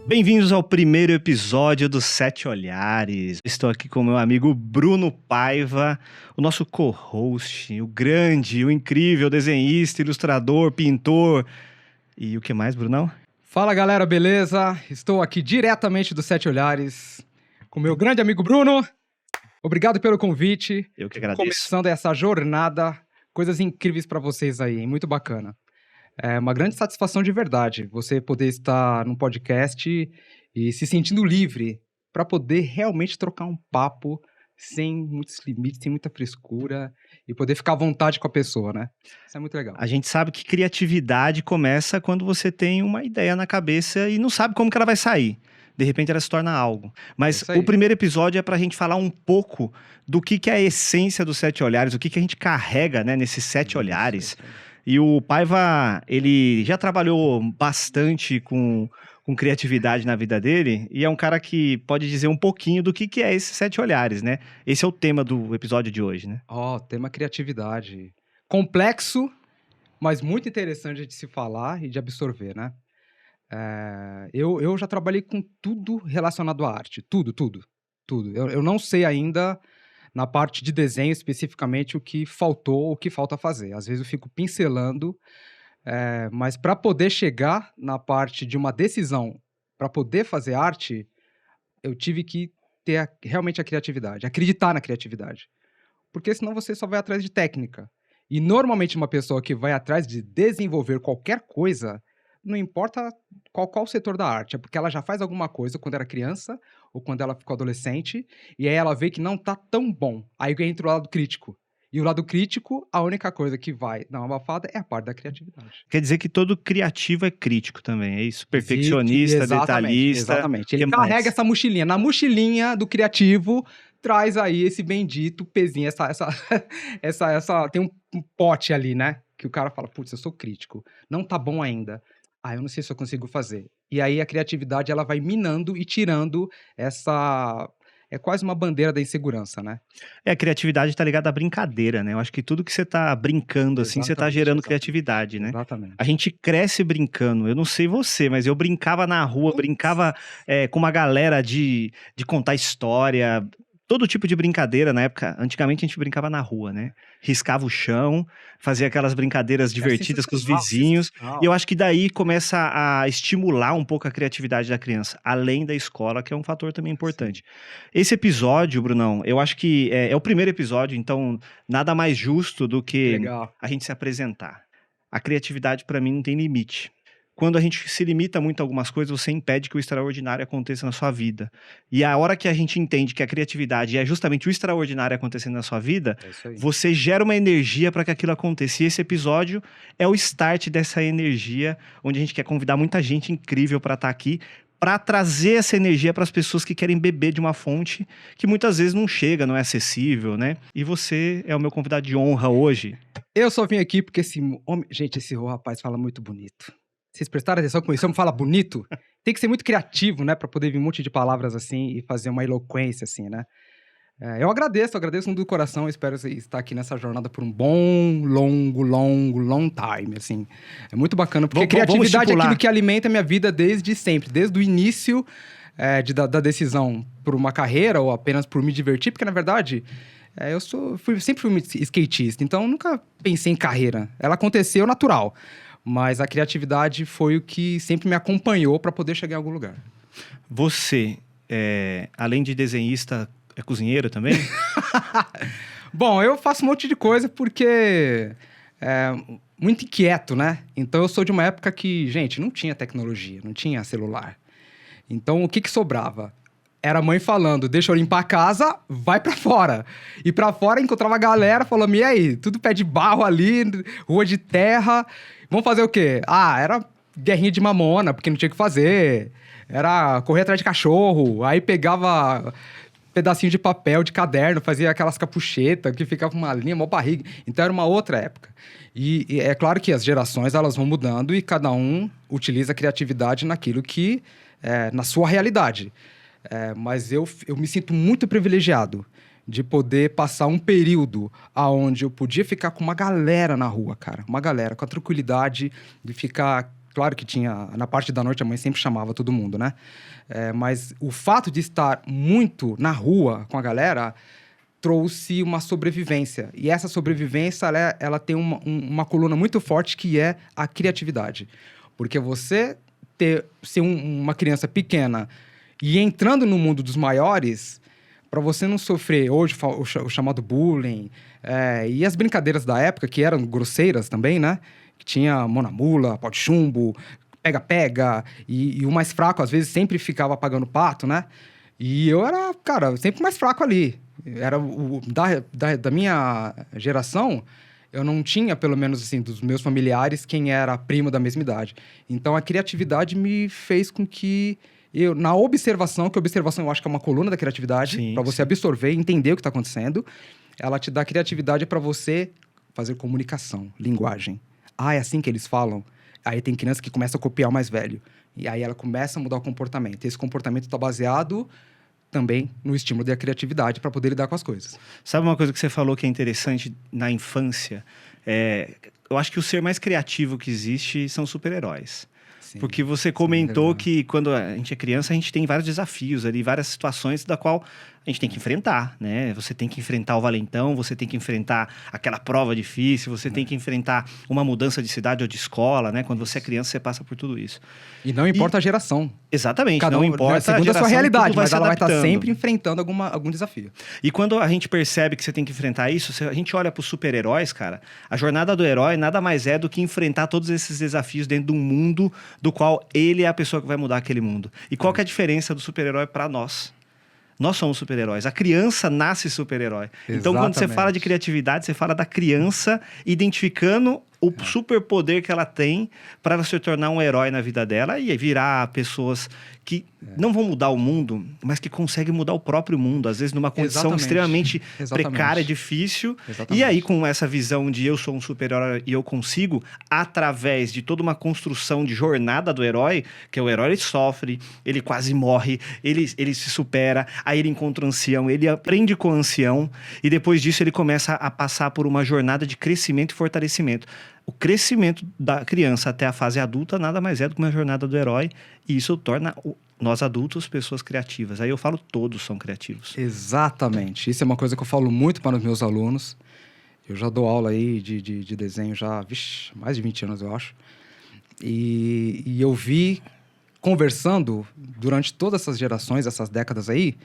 Bem-vindos ao primeiro episódio do Sete Olhares. Estou aqui com meu amigo Bruno Paiva, o nosso co-host, o grande, o incrível desenhista, ilustrador, pintor. E o que mais, Brunão? Fala galera, beleza? Estou aqui diretamente do Sete Olhares com meu grande amigo Bruno. Obrigado pelo convite. Eu que agradeço. Começando essa jornada, coisas incríveis para vocês aí, hein? Muito bacana. É uma grande satisfação de verdade você poder estar num podcast e se sentindo livre para poder realmente trocar um papo sem muitos limites, sem muita frescura e poder ficar à vontade com a pessoa, né? Isso é muito legal. A gente sabe que criatividade começa quando você tem uma ideia na cabeça e não sabe como que ela vai sair. De repente ela se torna algo. Mas Isso aí. o primeiro episódio é pra gente falar um pouco do que é a essência dos Sete Olhares, o que a gente carrega, né, nesses Sete Olhares. E o Paiva, ele já trabalhou bastante com criatividade na vida dele, e é um cara que pode dizer um pouquinho do que é esses Sete Olhares, né? Esse é o tema do episódio de hoje, né? Tema criatividade. Complexo, mas muito interessante de se falar e de absorver, né? Eu já trabalhei com tudo relacionado à arte. Tudo. Eu não sei ainda, na parte de desenho especificamente, o que faltou, o que falta fazer. Às vezes eu fico pincelando, mas para poder chegar na parte de uma decisão, para poder fazer arte, eu tive que ter realmente a criatividade, acreditar na criatividade. Porque senão você só vai atrás de técnica. E normalmente uma pessoa que vai atrás de desenvolver qualquer coisa, não importa qual o setor da arte, é porque ela já faz alguma coisa quando era criança ou quando ela ficou adolescente, e aí ela vê que não tá tão bom. Aí entra o lado crítico. E o lado crítico, a única coisa que vai dar uma abafada é a parte da criatividade. Quer dizer que todo criativo é crítico também, é isso? Perfeccionista, detalhista. Exatamente. Ele Que carrega mais? essa mochilinha. Na mochilinha do criativo, traz aí esse bendito pezinho, tem um pote ali, né? Que o cara fala, putz, eu sou crítico. Não tá bom ainda. Eu não sei se eu consigo fazer. E aí a criatividade, ela vai minando e tirando essa... É quase uma bandeira da insegurança, né? A criatividade tá ligada à brincadeira, né? Eu acho que tudo que você tá brincando, assim, você tá gerando criatividade, né? Exatamente. A gente cresce brincando. Eu não sei você, mas eu brincava na rua, brincava com uma galera de contar história, todo tipo de brincadeira na época. Antigamente a gente brincava na rua, né? Riscava o chão, fazia aquelas brincadeiras divertidas com os vizinhos. E eu acho que daí começa a estimular um pouco a criatividade da criança, além da escola, que é um fator também importante. Esse episódio, Brunão, eu acho que é o primeiro episódio, então nada mais justo do que Legal. a gente se apresentar. A criatividade, pra mim, não tem limite. Quando a gente se limita muito a algumas coisas, você impede que o extraordinário aconteça na sua vida. E a hora que a gente entende que a criatividade é justamente o extraordinário acontecendo na sua vida, É isso aí. você gera uma energia para que aquilo aconteça. E esse episódio é o start dessa energia, onde a gente quer convidar muita gente incrível para estar aqui, para trazer essa energia para as pessoas que querem beber de uma fonte que muitas vezes não chega, não é acessível, né? E você é o meu convidado de honra hoje. Eu só vim aqui porque esse homem... Gente, esse rapaz fala muito bonito. Vocês prestaram atenção com isso? Como fala bonito? Tem que ser muito criativo, né? Pra poder vir um monte de palavras assim e fazer uma eloquência assim, né? Eu agradeço muito do coração. Espero estar aqui nessa jornada por um bom, long time, assim. É muito bacana, porque criatividade é aquilo que alimenta a minha vida desde sempre. Desde o início da decisão por uma carreira ou apenas por me divertir. Porque, na verdade... sempre fui skatista, então nunca pensei em carreira. Ela aconteceu natural, mas a criatividade foi o que sempre me acompanhou para poder chegar em algum lugar. Você, além de desenhista, é cozinheiro também? Bom, eu faço um monte de coisa porque muito inquieto, né? Então eu sou de uma época que, gente, não tinha tecnologia, não tinha celular. Então o que sobrava? Era a mãe falando, deixa eu limpar a casa, vai pra fora. E pra fora encontrava a galera, falando, e aí, tudo pé de barro ali, rua de terra. Vamos fazer o quê? Era guerrinha de mamona, porque não tinha o que fazer. Era correr atrás de cachorro. Aí pegava pedacinho de papel, de caderno, fazia aquelas capuchetas que ficava uma linha, uma barriga. Então era uma outra época. E é claro que as gerações, elas vão mudando e cada um utiliza a criatividade naquilo que... na sua realidade. Mas eu me sinto muito privilegiado de poder passar um período onde eu podia ficar com uma galera na rua, cara. Uma galera, com a tranquilidade de ficar Claro que tinha, na parte da noite a mãe sempre chamava todo mundo, né? Mas o fato de estar muito na rua com a galera trouxe uma sobrevivência. E essa sobrevivência, ela tem uma coluna muito forte que é a criatividade. Porque você ser uma criança pequena e entrando no mundo dos maiores, para você não sofrer hoje o chamado bullying, e as brincadeiras da época, que eram grosseiras também, né? Que tinha mão na mula, pau de chumbo, pega-pega, e o mais fraco, às vezes, sempre ficava pagando pato, né? E eu era, cara, sempre mais fraco ali. Era da minha geração, eu não tinha, pelo menos assim, dos meus familiares, quem era primo da mesma idade. Então, a criatividade me fez com que na observação, que a observação eu acho que é uma coluna da criatividade, para você absorver e entender o que está acontecendo, ela te dá criatividade para você fazer comunicação, linguagem. É assim que eles falam. Aí tem criança que começa a copiar o mais velho. E aí ela começa a mudar o comportamento. Esse comportamento está baseado também no estímulo da criatividade para poder lidar com as coisas. Sabe uma coisa que você falou que é interessante na infância? Eu acho que o ser mais criativo que existe são super-heróis. Sim, porque você comentou que quando a gente é criança, a gente tem vários desafios ali, várias situações da qual a gente tem que enfrentar, né? Você tem que enfrentar o valentão, você tem que enfrentar aquela prova difícil, você tem que enfrentar uma mudança de cidade ou de escola, né? Quando você é criança, você passa por tudo isso. E não importa a geração. Exatamente, não importa segundo a geração, sua realidade, mas ela vai estar adaptando. sempre enfrentando algum desafio. E quando a gente percebe que você tem que enfrentar isso, a gente olha para os super-heróis, cara, a jornada do herói nada mais é do que enfrentar todos esses desafios dentro de um mundo do qual ele é a pessoa que vai mudar aquele mundo. E qual que é a diferença do super-herói para nós? Nós somos super-heróis. A criança nasce super-herói. Então, quando você fala de criatividade, você fala da criança identificando o superpoder que ela tem para ela se tornar um herói na vida dela e virar pessoas que não vão mudar o mundo, mas que conseguem mudar o próprio mundo, às vezes numa condição extremamente precária, difícil. E aí, com essa visão de eu sou um super-herói e eu consigo, através de toda uma construção de jornada do herói, que o herói ele sofre, ele quase morre, ele se supera, aí ele encontra o ancião, ele aprende com o ancião, e depois disso ele começa a passar por uma jornada de crescimento e fortalecimento. O crescimento da criança até a fase adulta nada mais é do que uma jornada do herói, e isso torna nós adultos pessoas criativas. Aí eu falo, todos são criativos. Exatamente. Isso é uma coisa que eu falo muito para os meus alunos. Eu já dou aula aí de desenho já, mais de 20 anos, eu acho. E eu vi, conversando durante todas essas gerações, essas décadas aí,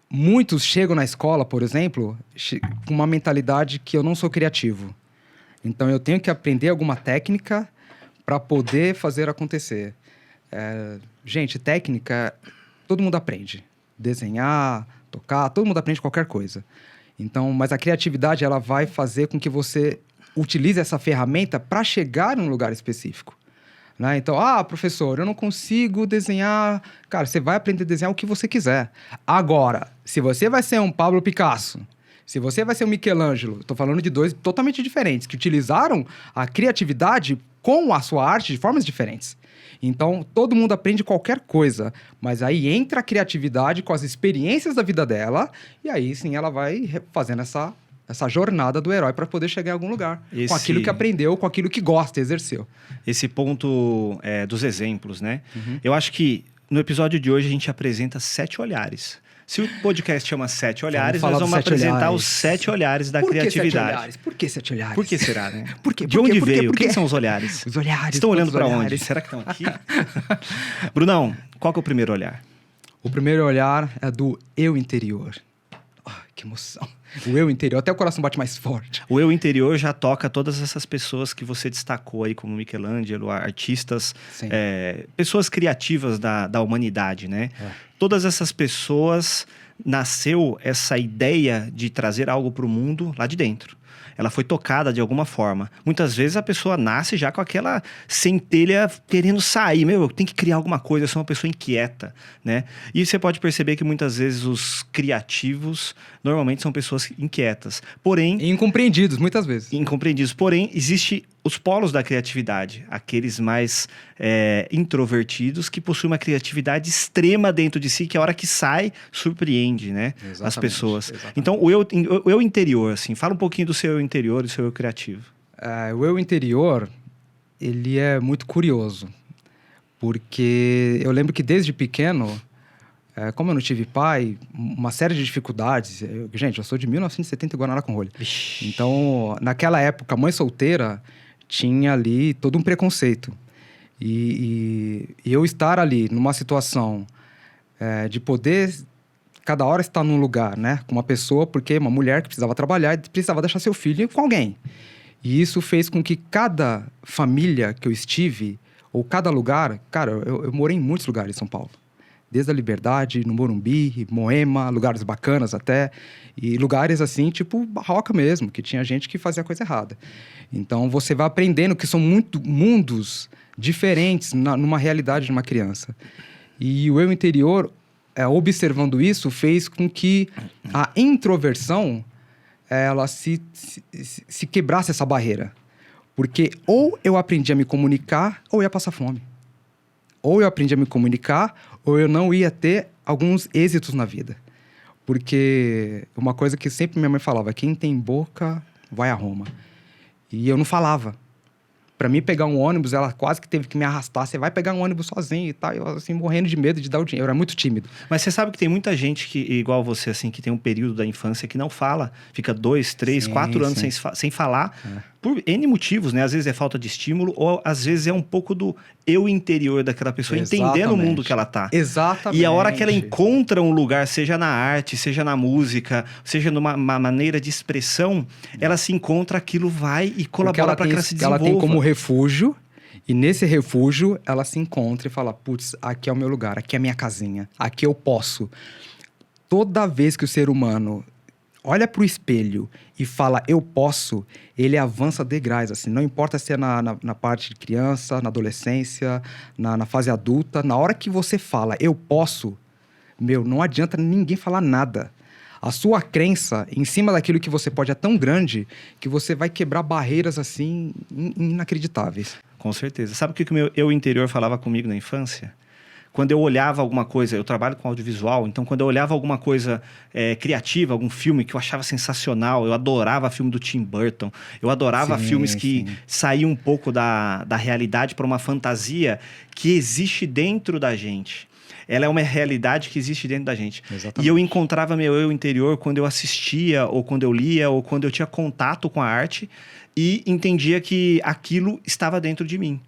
muitos chegam na escola, por exemplo, com uma mentalidade que eu não sou criativo. Então, eu tenho que aprender alguma técnica para poder fazer acontecer. Gente, técnica, todo mundo aprende. Desenhar, tocar, todo mundo aprende qualquer coisa. Então, mas a criatividade, ela vai fazer com que você utilize essa ferramenta para chegar em um lugar específico. Né? Então, professor, eu não consigo desenhar... Cara, você vai aprender a desenhar o que você quiser. Agora, se você vai ser um Pablo Picasso... Se você vai ser um Michelangelo, estou falando de dois totalmente diferentes, que utilizaram a criatividade com a sua arte de formas diferentes. Então, todo mundo aprende qualquer coisa, mas aí entra a criatividade com as experiências da vida dela, e aí sim ela vai fazendo essa jornada do herói para poder chegar em algum lugar. Com aquilo que aprendeu, com aquilo que gosta, exerceu. Esse ponto dos exemplos, né? Uhum. Eu acho que no episódio de hoje a gente apresenta 7 olhares. Se o podcast chama 7 Olhares, nós vamos apresentar os 7 olhares da criatividade. Por que 7 olhares? Por que será, né? De onde veio? Quem são os olhares? Os olhares. Estão olhando para onde? Será que estão aqui? Brunão, qual que é o primeiro olhar? O primeiro olhar é do eu interior. Que emoção. O eu interior, até o coração bate mais forte. O eu interior já toca todas essas pessoas que você destacou aí, como Michelangelo, artistas, pessoas criativas da humanidade, né? Todas essas pessoas, nasceu essa ideia de trazer algo para o mundo lá de dentro. Ela foi tocada de alguma forma. Muitas vezes a pessoa nasce já com aquela centelha querendo sair. Eu tenho que criar alguma coisa, eu sou uma pessoa inquieta, né? E você pode perceber que muitas vezes os criativos normalmente são pessoas inquietas. Porém... E incompreendidos, muitas vezes. Incompreendidos. Porém, existe os polos da criatividade. Aqueles mais introvertidos que possuem uma criatividade extrema dentro de si, que a hora que sai, surpreende, né? As pessoas. Exatamente. Então, o eu interior, assim, fala um pouquinho do seu eu interior e do seu eu criativo. O eu interior, ele é muito curioso. Porque eu lembro que desde pequeno, como eu não tive pai, uma série de dificuldades. Gente, eu sou de 1970 em Guaraná-com-Rolha. Então, naquela época, a mãe solteira tinha ali todo um preconceito. E eu estar ali numa situação de poder, cada hora estar num lugar, né? Com uma pessoa, porque uma mulher que precisava trabalhar e precisava deixar seu filho com alguém. E isso fez com que cada família que eu estive, ou cada lugar... Cara, eu morei em muitos lugares em São Paulo. Desde a Liberdade, no Morumbi, Moema, lugares bacanas até. E lugares assim, tipo Barroca mesmo, que tinha gente que fazia coisa errada. Então, você vai aprendendo que são muito mundos diferentes numa realidade de uma criança. E o eu interior, observando isso, fez com que a introversão, ela se quebrasse essa barreira. Porque ou eu aprendi a me comunicar, ou eu ia passar fome. Ou eu aprendi a me comunicar, ou eu não ia ter alguns êxitos na vida. Porque uma coisa que sempre minha mãe falava, quem tem boca vai a Roma. E eu não falava. Pra mim pegar um ônibus, ela quase que teve que me arrastar. Você vai pegar um ônibus sozinho e tal. Eu, assim, morrendo de medo de dar o dinheiro. Eu era muito tímido. Mas você sabe que tem muita gente que, igual você, assim, que tem um período da infância que não fala. Fica 2, 3, 4 anos sem falar. Por N motivos, né? Às vezes é falta de estímulo, ou às vezes é um pouco do eu interior daquela pessoa, entendendo o mundo que ela tá. Exatamente. E a hora que ela encontra um lugar, seja na arte, seja na música, seja numa maneira de expressão, ela se encontra, aquilo vai e colabora para que ela se desenvolva. Ela tem como refúgio, e nesse refúgio ela se encontra e fala, putz, aqui é o meu lugar, aqui é a minha casinha, aqui eu posso. Toda vez que o ser humano olha pro espelho e fala, eu posso, ele avança degraus, assim. Não importa se é na parte de criança, na adolescência, na fase adulta. Na hora que você fala, eu posso, não adianta ninguém falar nada. A sua crença em cima daquilo que você pode é tão grande que você vai quebrar barreiras, assim, inacreditáveis. Com certeza. Sabe o que o meu eu interior falava comigo na infância? Quando eu olhava alguma coisa, eu trabalho com audiovisual, então quando eu olhava alguma coisa criativa, algum filme que eu achava sensacional, eu adorava filme do Tim Burton, eu adorava filmes que saíam um pouco da realidade para uma fantasia que existe dentro da gente. Ela é uma realidade que existe dentro da gente. Exatamente. E eu encontrava meu eu interior quando eu assistia, ou quando eu lia, ou quando eu tinha contato com a arte e entendia que aquilo estava dentro de mim.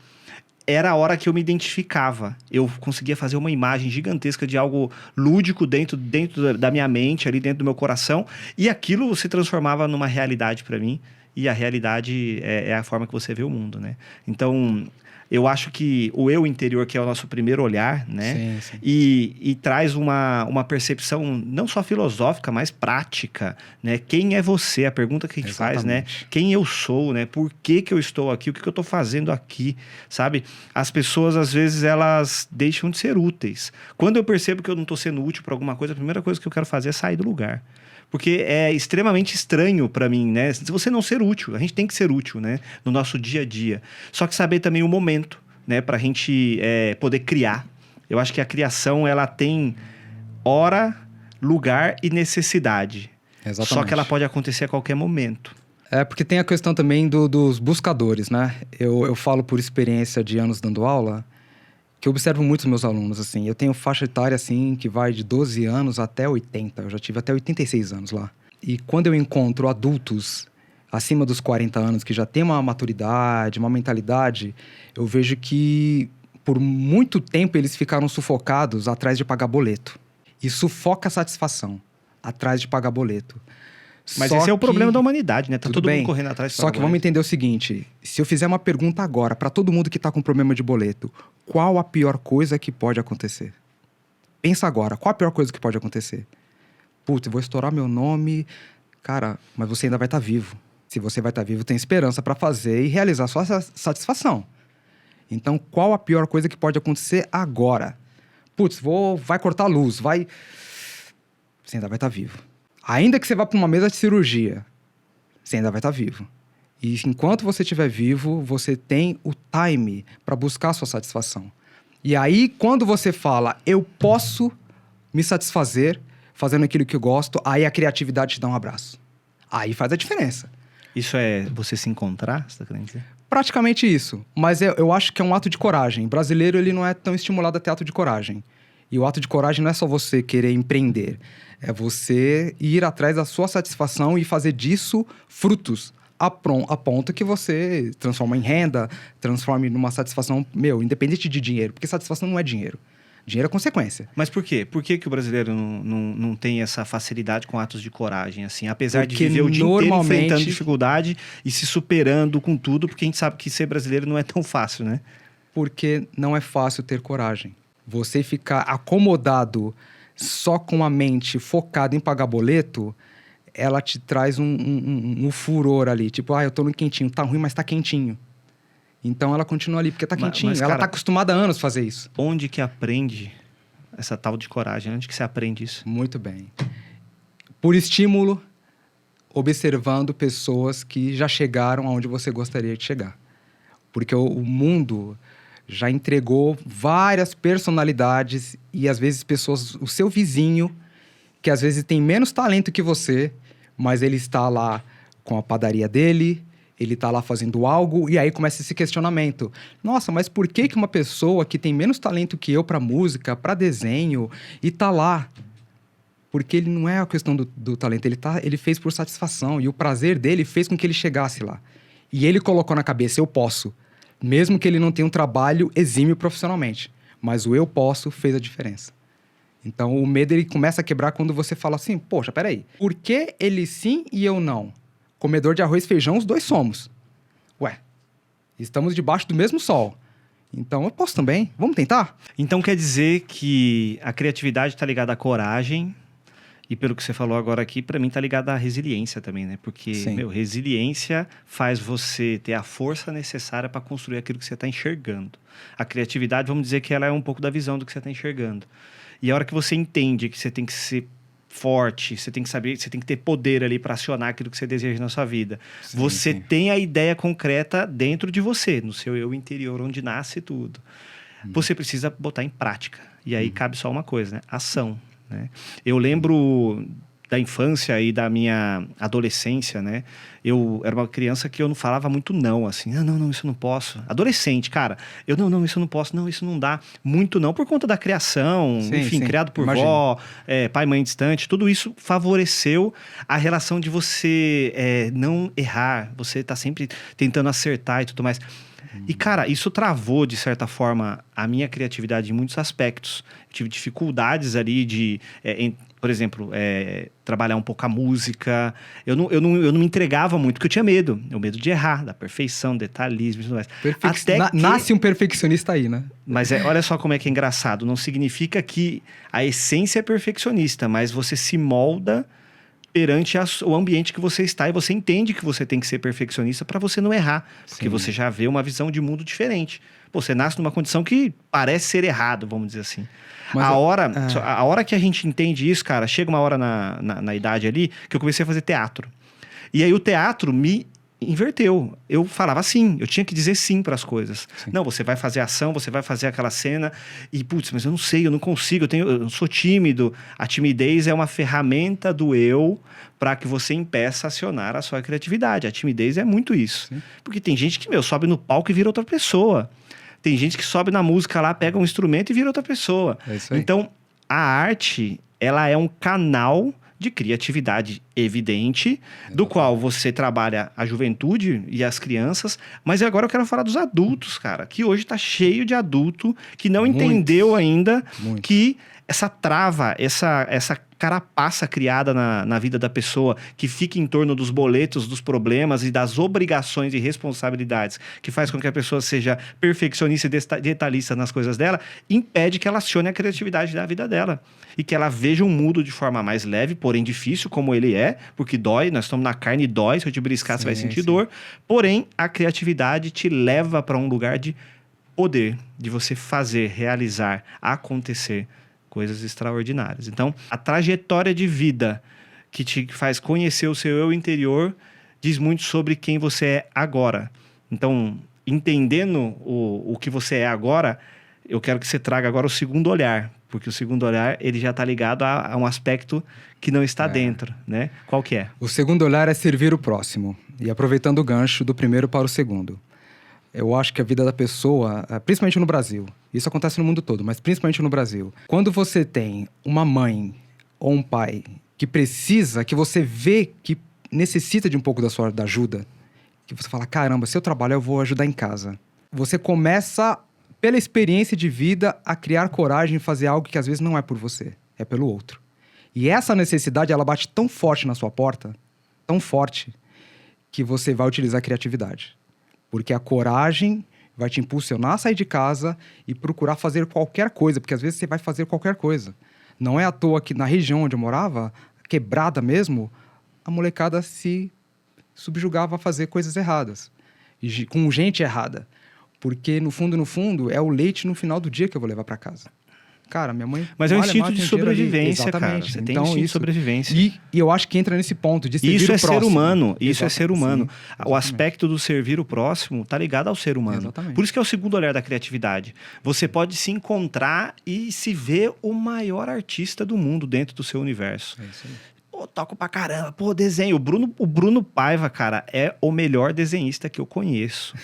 Era a hora que eu me identificava. Eu conseguia fazer uma imagem gigantesca de algo lúdico dentro da minha mente, ali dentro do meu coração. E aquilo se transformava numa realidade para mim. E a realidade é a forma que você vê o mundo, né? Então, eu acho que o eu interior, que é o nosso primeiro olhar, né? Sim. E traz uma percepção não só filosófica, mas prática, né? Quem é você? A pergunta que a gente faz, né? Quem eu sou, né? Por que eu estou aqui? O que eu estou fazendo aqui? Sabe? As pessoas, às vezes, elas deixam de ser úteis. Quando eu percebo que eu não estou sendo útil para alguma coisa, a primeira coisa que eu quero fazer é sair do lugar. Porque é extremamente estranho para mim, né? Se você não ser útil, a gente tem que ser útil, né? No nosso dia a dia. Só que saber também o momento, né? Pra gente poder criar. Eu acho que a criação, ela tem hora, lugar e necessidade. Exatamente. Só que ela pode acontecer a qualquer momento. Porque tem a questão também dos buscadores, né? Eu falo por experiência de anos dando aula, que eu observo muito os meus alunos, assim. Eu tenho faixa etária, assim, que vai de 12 anos até 80. Eu já tive até 86 anos lá. E quando eu encontro adultos acima dos 40 anos, que já tem uma maturidade, uma mentalidade, eu vejo que por muito tempo eles ficaram sufocados atrás de pagar boleto. E sufoca a satisfação atrás de pagar boleto. Mas esse é o problema da humanidade, né? Tá todo mundo correndo atrás. Só que vamos entender o seguinte, se eu fizer uma pergunta agora para todo mundo que tá com problema de boleto, qual a pior coisa que pode acontecer? Pensa agora, qual a pior coisa que pode acontecer? Putz, eu vou estourar meu nome. Cara, mas você ainda vai estar vivo. Se você vai estar vivo, tem esperança para fazer e realizar a sua satisfação. Então, qual a pior coisa que pode acontecer agora? Putz, vai cortar a luz, vai... Você ainda vai estar vivo. Ainda que você vá para uma mesa de cirurgia, você ainda vai estar vivo. E enquanto você estiver vivo, você tem o time para buscar a sua satisfação. E aí, quando você fala, eu posso me satisfazer fazendo aquilo que eu gosto, aí a criatividade te dá um abraço. Aí faz a diferença. Isso é você se encontrar, você tá querendo dizer? Praticamente isso. Mas eu acho que é um ato de coragem. O brasileiro, ele não é tão estimulado a ter ato de coragem. E o ato de coragem não é só você querer empreender. É você ir atrás da sua satisfação e fazer disso frutos. A ponto que você transforma em renda, transforme numa satisfação, independente de dinheiro. Porque satisfação não é dinheiro. Dinheiro é consequência. Mas por quê? Por que o brasileiro não tem essa facilidade com atos de coragem, assim? Apesar de Porque viver o dia inteiro normalmente- enfrentando dificuldade e se superando com tudo, porque a gente sabe que ser brasileiro não é tão fácil, né? Porque não é fácil ter coragem. Você ficar acomodado só com a mente focada em pagar boleto, ela te traz um furor ali. Tipo, eu tô no quentinho. Tá ruim, mas tá quentinho. Então ela continua ali, porque tá quentinho. Mas, Ela cara, tá acostumada há anos a fazer isso. Onde que aprende essa tal de coragem? Onde que você aprende isso? Muito bem. Por estímulo, observando pessoas que já chegaram aonde você gostaria de chegar. Porque o mundo já entregou várias personalidades e, às vezes, pessoas... O seu vizinho, que às vezes tem menos talento que você, mas ele está lá com a padaria dele, ele está lá fazendo algo, e aí começa esse questionamento. Nossa, mas por que uma pessoa que tem menos talento que eu para música, para desenho, e tá lá? Porque ele não é a questão do talento, ele fez por satisfação, e o prazer dele fez com que ele chegasse lá. E ele colocou na cabeça, eu posso. Mesmo que ele não tenha um trabalho exímio profissionalmente. Mas o eu posso fez a diferença. Então, o medo, ele começa a quebrar quando você fala assim, poxa, peraí, por que ele sim e eu não? Comedor de arroz e feijão, os dois somos. Ué, estamos debaixo do mesmo sol. Então, eu posso também. Vamos tentar? Então quer dizer que a criatividade está ligada à coragem e pelo que você falou agora aqui, para mim tá ligada à resiliência também, né? Porque, Sim. resiliência faz você ter a força necessária para construir aquilo que você está enxergando. A criatividade, vamos dizer que ela é um pouco da visão do que você está enxergando. E a hora que você entende que você tem que ser forte, você tem que saber, você tem que ter poder ali para acionar aquilo que você deseja na sua vida. Sim, Você sim. tem a ideia concreta dentro de você, no seu eu interior, onde nasce tudo. Você precisa botar em prática. E aí cabe só uma coisa, né? Ação, né? Eu lembro da infância e da minha adolescência, né? Eu era uma criança que eu não falava muito não, assim. Não, isso eu não posso. Adolescente, cara. Não, isso eu não posso. Não, isso não dá. Muito não, por conta da criação. Sim, enfim, sim. criado por Imagino. vó, pai, mãe distante. Tudo isso favoreceu a relação de você não errar. Você tá sempre tentando acertar e tudo mais. E, cara, isso travou, de certa forma, a minha criatividade em muitos aspectos. Eu tive dificuldades ali de, por exemplo, trabalhar um pouco a música. Eu não me entregava muito, porque eu tinha medo. O medo de errar, da perfeição, detalhismo e tudo mais. Até que... Nasce um perfeccionista aí, né? Mas olha só como é que é engraçado. Não significa que a essência é perfeccionista, mas você se molda perante o ambiente que você está e você entende que você tem que ser perfeccionista para você não errar, porque Sim. você já vê uma visão de mundo diferente. Pô, você nasce numa condição que parece ser errado, vamos dizer assim. Mas a hora que a gente entende isso, cara, chega uma hora na idade ali que eu comecei a fazer teatro. E aí o teatro me inverteu. Eu falava sim, eu tinha que dizer sim para as coisas. Sim. Não, você vai fazer ação, você vai fazer aquela cena e, putz, mas eu não sei, eu não consigo, eu sou tímido. A timidez é uma ferramenta do eu para que você impeça a acionar a sua criatividade. A timidez é muito isso. Sim. Porque tem gente que, sobe no palco e vira outra pessoa. Tem gente que sobe na música lá, pega um instrumento e vira outra pessoa. É isso aí. Então, a arte, ela é um canal de criatividade evidente, do qual você trabalha a juventude e as crianças, mas agora eu quero falar dos adultos, cara, que hoje tá cheio de adulto que não Muitos. entendeu ainda Muitos. que essa trava, essa carapaça criada na vida da pessoa, que fica em torno dos boletos, dos problemas e das obrigações e responsabilidades, que faz com que a pessoa seja perfeccionista e detalhista nas coisas dela, impede que ela acione a criatividade da vida dela. E que ela veja o mundo de forma mais leve, porém difícil, como ele é, porque dói, nós estamos na carne e dói, se eu te beliscar você vai sentir dor. Porém, a criatividade te leva para um lugar de poder, de você fazer, realizar, acontecer coisas extraordinárias. Então, a trajetória de vida que te faz conhecer o seu eu interior diz muito sobre quem você é agora. Então, entendendo o que você é agora, eu quero que você traga agora o segundo olhar, porque o segundo olhar ele já está ligado a um aspecto que não está dentro, né? Qual que é? O segundo olhar é servir o próximo. E aproveitando o gancho do primeiro para o segundo. Eu acho que a vida da pessoa, principalmente no Brasil, isso acontece no mundo todo, mas principalmente no Brasil. Quando você tem uma mãe ou um pai que precisa, que você vê que necessita de um pouco da ajuda, que você fala, caramba, se eu trabalhar eu vou ajudar em casa. Você começa, pela experiência de vida, a criar coragem em fazer algo que às vezes não é por você, é pelo outro. E essa necessidade, ela bate tão forte na sua porta, tão forte, que você vai utilizar a criatividade. Porque a coragem vai te impulsionar a sair de casa e procurar fazer qualquer coisa, porque às vezes você vai fazer qualquer coisa. Não é à toa que na região onde eu morava, quebrada mesmo, a molecada se subjugava a fazer coisas erradas. E com gente errada. Porque, no fundo, é o leite no final do dia que eu vou levar para casa. Cara, minha mãe... Mas é um malha, instinto mata, de tem dinheiro ali. sobrevivência, cara. Exatamente. Você tem Então, instinto de isso. sobrevivência. E eu acho que entra nesse ponto de servir Isso o é próximo. ser humano. Isso é ser humano. Sim, O exatamente. aspecto do servir o próximo tá ligado ao ser humano. Exatamente. Por isso que é o segundo olhar da criatividade. Você pode se encontrar e se ver o maior artista do mundo dentro do seu universo. É isso aí. Pô, toco pra caramba. Pô, desenho. O Bruno Paiva, cara, é o melhor desenhista que eu conheço.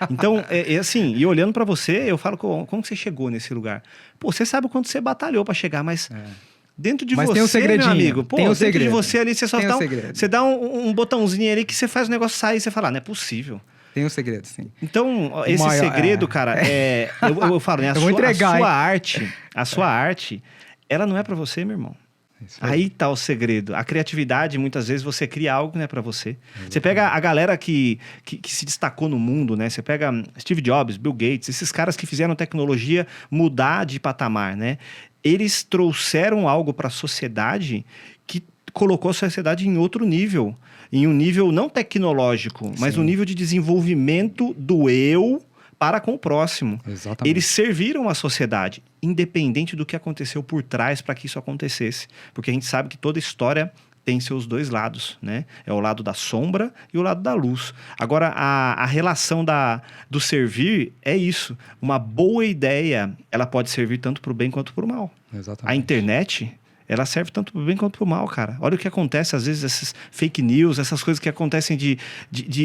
Então, assim, e olhando pra você, eu falo, como que você chegou nesse lugar? Pô, você sabe o quanto você batalhou pra chegar, mas dentro de Mas você, tem um segredinho, meu amigo, pô, tem um dentro segredo. de você ali, você só Tem um dá segredo. você dá um botãozinho ali que você faz o negócio sair e você fala, não é possível. Tem um segredo, sim. Então, esse maior- segredo, cara, eu falo, né? Eu vou entregar, A sua arte, ela não é pra você, meu irmão. Isso Aí tá o segredo. A criatividade, muitas vezes, você cria algo que não é pra você. Você pega a galera que se destacou no mundo, né? Você pega Steve Jobs, Bill Gates, esses caras que fizeram tecnologia mudar de patamar, né? Eles trouxeram algo pra sociedade que colocou a sociedade em outro nível. Em um nível não tecnológico, mas Sim. um nível de desenvolvimento do eu para com o próximo. Exatamente. Eles serviram a sociedade, independente do que aconteceu por trás para que isso acontecesse. Porque a gente sabe que toda história tem seus dois lados, né? É o lado da sombra e o lado da luz. Agora, a relação do servir é isso. Uma boa ideia, ela pode servir tanto para o bem quanto para o mal. Exatamente. A internet, ela serve tanto para o bem quanto para o mal, cara. Olha o que acontece, às vezes, essas fake news, essas coisas que acontecem de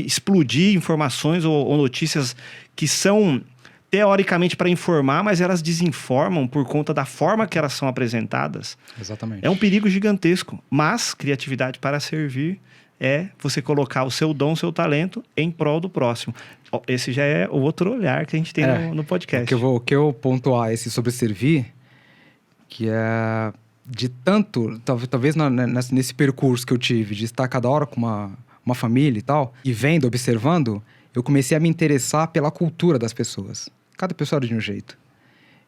explodir informações ou notícias que são teoricamente para informar, mas elas desinformam por conta da forma que elas são apresentadas. Exatamente. É um perigo gigantesco. Mas criatividade para servir é você colocar o seu dom, o seu talento em prol do próximo. Ó, esse já é o outro olhar que a gente tem no podcast. O que eu pontuar esse sobre servir, que é de tanto, talvez nesse percurso que eu tive, de estar cada hora com uma família e tal, e vendo, observando, eu comecei a me interessar pela cultura das pessoas. Cada pessoa era de um jeito.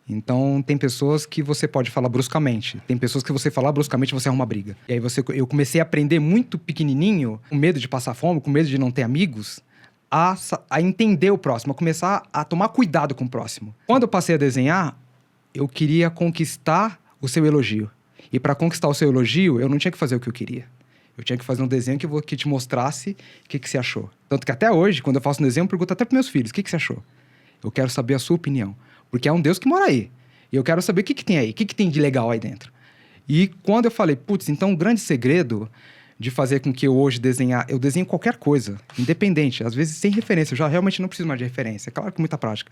Então, tem pessoas que você pode falar bruscamente. Tem pessoas que você falar bruscamente, você arruma briga. E aí eu comecei a aprender muito pequenininho, com medo de passar fome, com medo de não ter amigos, a entender o próximo, a começar a tomar cuidado com o próximo. Quando eu passei a desenhar, eu queria conquistar o seu elogio. E para conquistar o seu elogio, eu não tinha que fazer o que eu queria. Eu tinha que fazer um desenho que te mostrasse o que você achou. Tanto que até hoje, quando eu faço um desenho, eu pergunto até para meus filhos, o que você achou? Eu quero saber a sua opinião. Porque é um Deus que mora aí. E eu quero saber o que tem aí, o que tem de legal aí dentro. E quando eu falei, putz, então o grande segredo de fazer com que eu hoje eu desenho qualquer coisa, independente, às vezes sem referência, eu já realmente não preciso mais de referência, claro que muita prática.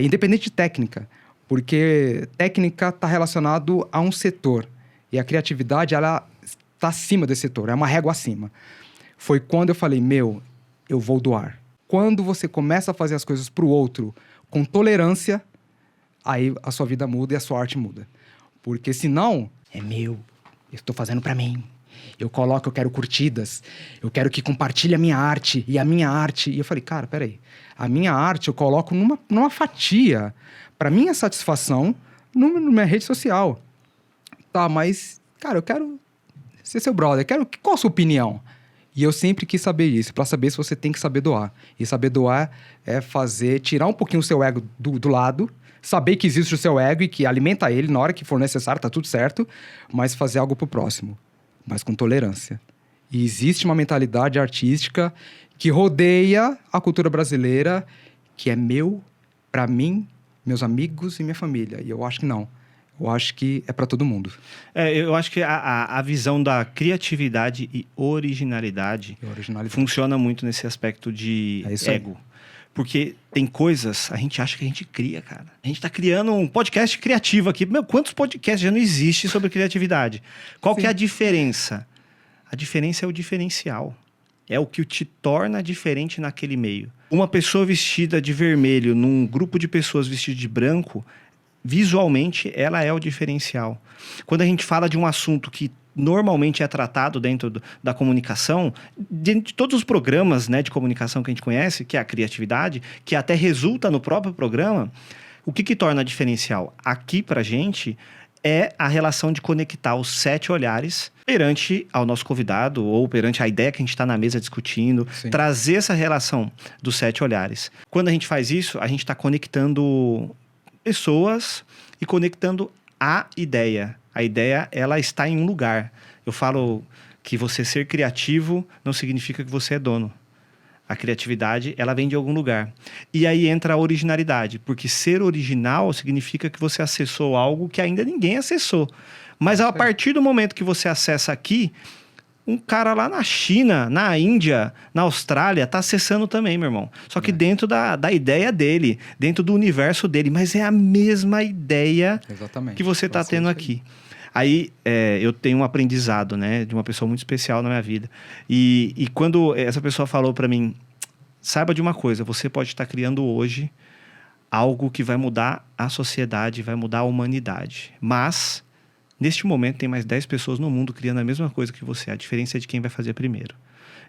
Independente de técnica, porque técnica está relacionado a um setor. E a criatividade, ela está acima desse setor, é uma régua acima. Foi quando eu falei, eu vou doar. Quando você começa a fazer as coisas para o outro com tolerância, aí a sua vida muda e a sua arte muda. Porque senão, é meu, eu estou fazendo para mim. Eu quero curtidas, eu quero que compartilhe a minha arte e a minha arte. E eu falei, cara, peraí, a minha arte eu coloco numa fatia para minha satisfação numa rede social. Tá, mas, cara, eu quero ser seu brother, qual a sua opinião? E eu sempre quis saber isso, para saber se você tem que saber doar. E saber doar é tirar um pouquinho o seu ego do lado, saber que existe o seu ego e que alimenta ele na hora que for necessário, tá tudo certo, mas fazer algo pro próximo, mas com tolerância. E existe uma mentalidade artística que rodeia a cultura brasileira, que é meu, para mim, meus amigos e minha família. E eu acho que não. Eu acho que é para todo mundo. Eu acho que a visão da criatividade e originalidade funciona muito nesse aspecto de ego. Porque tem coisas, a gente acha que a gente cria, cara. A gente tá criando um podcast criativo aqui. Meu, quantos podcasts já não existem sobre criatividade? Qual que é a diferença? A diferença é o diferencial. É o que te torna diferente naquele meio. Uma pessoa vestida de vermelho num grupo de pessoas vestidas de branco, visualmente, ela é o diferencial. Quando a gente fala de um assunto que normalmente é tratado dentro da comunicação, de todos os programas, né, de comunicação que a gente conhece, que é a criatividade, que até resulta no próprio programa, o que torna diferencial? Aqui pra gente é a relação de conectar os 7 olhares perante ao nosso convidado ou perante a ideia que a gente está na mesa discutindo, Sim. trazer essa relação dos 7 olhares. Quando a gente faz isso, a gente está conectando pessoas e conectando a ideia. A ideia, ela está em um lugar. Eu falo que você ser criativo não significa que você é dono. A criatividade, ela vem de algum lugar. E aí entra a originalidade, porque ser original significa que você acessou algo que ainda ninguém acessou. Mas a partir do momento que você acessa aqui, um cara lá na China, na Índia, na Austrália, tá acessando também, meu irmão. Só que dentro da ideia dele, dentro do universo dele. Mas é a mesma ideia que você tá tendo aqui. Aí eu tenho um aprendizado, né, de uma pessoa muito especial na minha vida. E quando essa pessoa falou para mim, saiba de uma coisa, você pode estar criando hoje algo que vai mudar a sociedade, vai mudar a humanidade. Mas, neste momento, tem mais 10 pessoas no mundo criando a mesma coisa que você. A diferença é de quem vai fazer primeiro.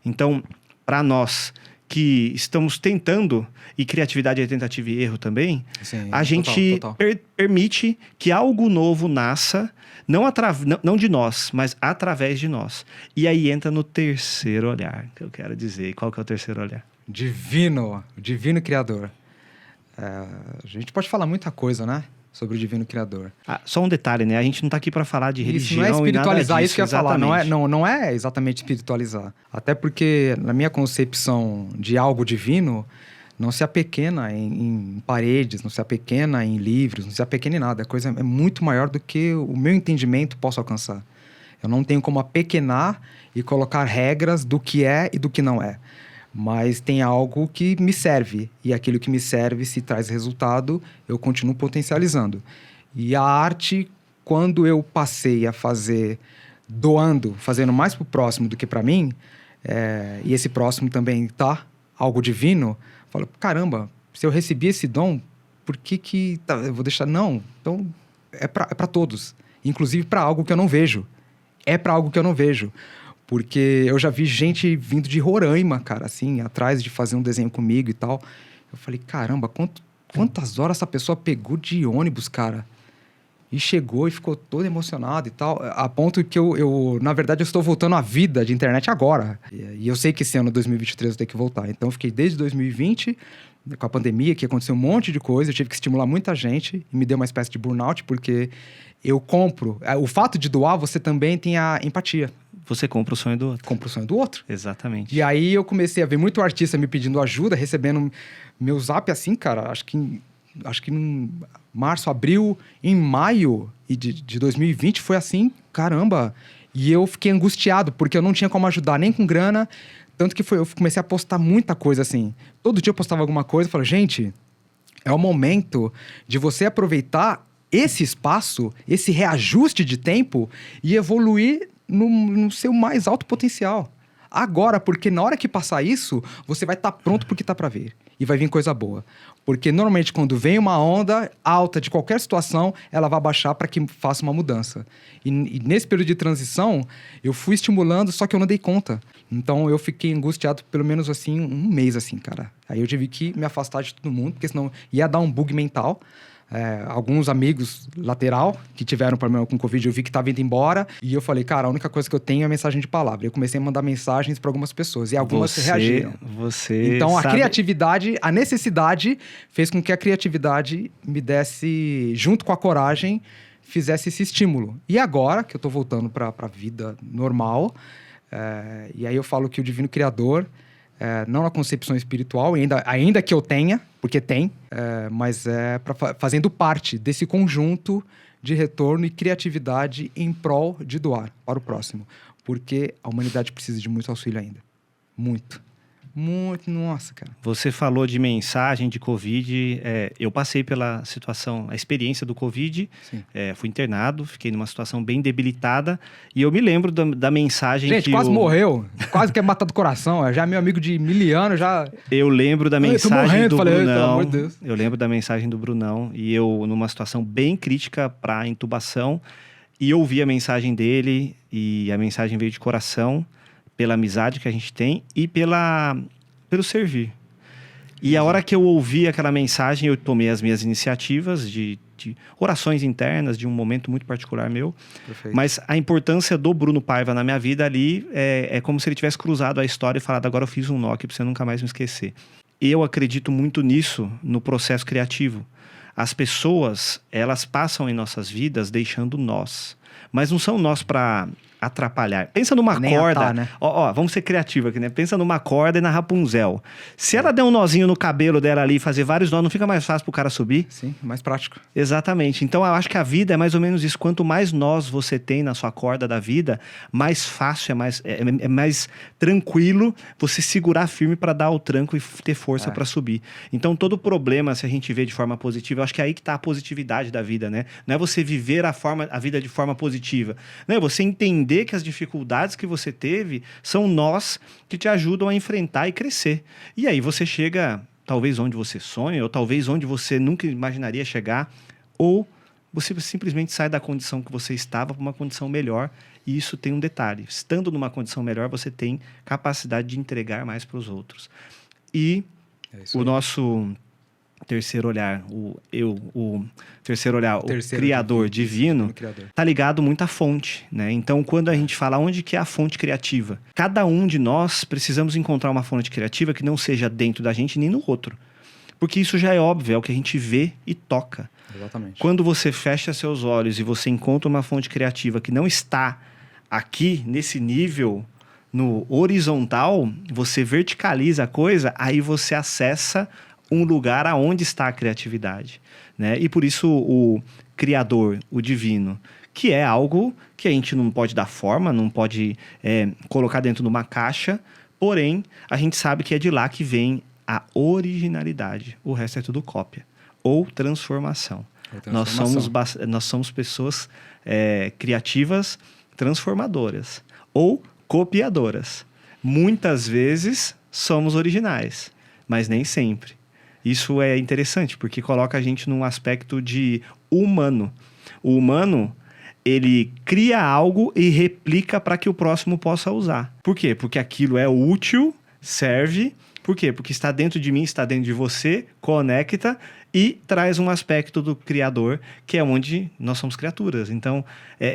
Então, para nós que estamos tentando, e criatividade é tentativa e erro também, Sim, a gente total. permite que algo novo nasça, não de nós, mas através de nós. E aí entra no terceiro olhar, que eu quero dizer. Qual que é o terceiro olhar? Divino Criador. A gente pode falar muita coisa, né? Sobre o Divino Criador. Só um detalhe, né? A gente não tá aqui para falar de religião Isso não é e nada espiritualizar, disso, isso que eu ia falar. exatamente. Não é exatamente espiritualizar. Até porque, na minha concepção de algo divino, não se apequena em paredes, não se apequena em livros, não se apequena em nada. A coisa é muito maior do que o meu entendimento possa alcançar. Eu não tenho como apequenar e colocar regras do que é e do que não é. Mas tem algo que me serve. E aquilo que me serve, se traz resultado, eu continuo potencializando. E a arte, quando eu passei a fazer doando, fazendo mais pro próximo do que para mim, e esse próximo também tá algo divino, eu falo, caramba, se eu recebi esse dom, por que eu vou deixar? Não, então é para todos. Inclusive para algo que eu não vejo. É para algo que eu não vejo. Porque eu já vi gente vindo de Roraima, cara, assim, atrás de fazer um desenho comigo e tal. Eu falei, caramba, quantas horas essa pessoa pegou de ônibus, cara? E chegou e ficou todo emocionado e tal. A ponto que na verdade, eu estou voltando à vida de internet agora. E eu sei que esse ano, 2023, eu tenho que voltar. Então, eu fiquei desde 2020, com a pandemia, que aconteceu um monte de coisa. Eu tive que estimular muita gente e me deu uma espécie de burnout, porque eu compro. O fato de doar, você também tem a empatia. Você compra o sonho do outro. Compra o sonho do outro. Exatamente. E aí eu comecei a ver muito artista me pedindo ajuda, recebendo meu zap assim, cara, acho que em março, abril, em maio de 2020 foi assim, caramba. E eu fiquei angustiado, porque eu não tinha como ajudar nem com grana, tanto que eu comecei a postar muita coisa assim. Todo dia eu postava alguma coisa e falava, gente, é o momento de você aproveitar esse espaço, esse reajuste de tempo e evoluir no seu mais alto potencial. Agora, porque na hora que passar isso, você vai estar pronto porque tá para vir. E vai vir coisa boa. Porque normalmente quando vem uma onda alta de qualquer situação, ela vai baixar para que faça uma mudança. E nesse período de transição, eu fui estimulando, só que eu não dei conta. Então eu fiquei angustiado pelo menos assim, um mês assim, cara. Aí eu tive que me afastar de todo mundo, porque senão ia dar um bug mental. Alguns amigos lateral que tiveram problema com Covid, eu vi que estava indo embora. E eu falei, cara, a única coisa que eu tenho é mensagem de palavra. Eu comecei a mandar mensagens para algumas pessoas. E algumas reagiram. Então, a criatividade, a necessidade, fez com que a criatividade me desse, junto com a coragem, fizesse esse estímulo. E agora, que eu tô voltando para a vida normal, e aí eu falo que o Divino Criador, não na concepção espiritual, ainda que eu tenha, porque tem, mas fazendo parte desse conjunto de retorno e criatividade em prol de doar para o próximo. Porque a humanidade precisa de muito auxílio ainda. Muito. Muito, nossa, cara. Você falou de mensagem de Covid. Eu passei pela situação, a experiência do Covid. Sim. Fui internado, fiquei numa situação bem debilitada. E eu me lembro da mensagem Gente, que quase morreu. Quase que é matar do coração. Já é meu amigo de 1000 anos, já... Eu lembro da Ai, eu tô mensagem morrendo, do falei, "Ai, pelo Brunão. amor de Deus." Eu lembro da mensagem do Brunão. E eu, numa situação bem crítica para intubação. E eu ouvi a mensagem dele. E a mensagem veio de coração. Pela amizade que a gente tem. E pelo servir. E a hora que eu ouvi aquela mensagem, eu tomei as minhas iniciativas de orações internas, de um momento muito particular meu. Perfeito. Mas a importância do Bruno Paiva na minha vida ali é como se ele tivesse cruzado a história e falado, agora eu fiz um nó aqui pra você nunca mais me esquecer. Eu acredito muito nisso, no processo criativo. As pessoas, elas passam em nossas vidas deixando nós. Mas não são nós para atrapalhar. Pensa numa Nem corda. atar, né? Ó, vamos ser criativos aqui, né? Pensa numa corda e na Rapunzel. Se ela der um nozinho no cabelo dela ali e fazer vários nós, não fica mais fácil pro cara subir? Sim, mais prático. Exatamente. Então, eu acho que a vida é mais ou menos isso. Quanto mais nós você tem na sua corda da vida, mais fácil, é mais tranquilo você segurar firme para dar o tranco e ter força para subir. Então, todo problema, se a gente vê de forma positiva, eu acho que é aí que tá a positividade da vida, né? Não é você viver a vida de forma positiva. Não é você entender que as dificuldades que você teve são nós que te ajudam a enfrentar e crescer. E aí você chega... talvez onde você sonha, ou talvez onde você nunca imaginaria chegar, ou você simplesmente sai da condição que você estava para uma condição melhor, e isso tem um detalhe. Estando numa condição melhor, você tem capacidade de entregar mais para os outros. E o nosso terceiro olhar, o Criador divino, tá ligado muito à fonte, né? Então, quando a gente fala onde que é a fonte criativa, cada um de nós precisamos encontrar uma fonte criativa que não seja dentro da gente nem no outro. Porque isso já é óbvio, é o que a gente vê e toca. Exatamente. Quando você fecha seus olhos e você encontra uma fonte criativa que não está aqui, nesse nível, no horizontal, você verticaliza a coisa, aí você acessa um lugar aonde está a criatividade, né? E por isso o Criador, o divino, que é algo que a gente não pode dar forma, não pode colocar dentro de uma caixa, porém, a gente sabe que é de lá que vem a originalidade. O resto é tudo cópia ou transformação. Nós somos pessoas criativas, transformadoras ou copiadoras. Muitas vezes somos originais, mas nem sempre. Isso é interessante, porque coloca a gente num aspecto de humano. O humano, ele cria algo e replica para que o próximo possa usar. Por quê? Porque aquilo é útil, serve. Por quê? Porque está dentro de mim, está dentro de você, conecta e traz um aspecto do Criador, que é onde nós somos criaturas. Então,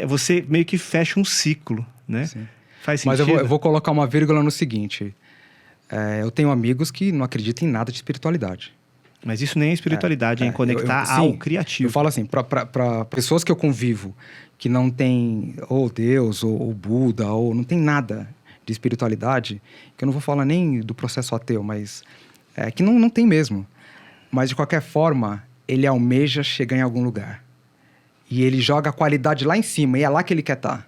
você meio que fecha um ciclo, né? Sim. Faz sentido? Mas eu vou colocar uma vírgula no seguinte. Eu tenho amigos que não acreditam em nada de espiritualidade. Mas isso nem é espiritualidade, é conectar ao criativo. Eu falo assim, para pessoas que eu convivo, que não tem ou Deus, ou Buda, ou não tem nada de espiritualidade, que eu não vou falar nem do processo ateu, mas que não tem mesmo. Mas, de qualquer forma, ele almeja chegar em algum lugar. E ele joga a qualidade lá em cima, e é lá que ele quer estar.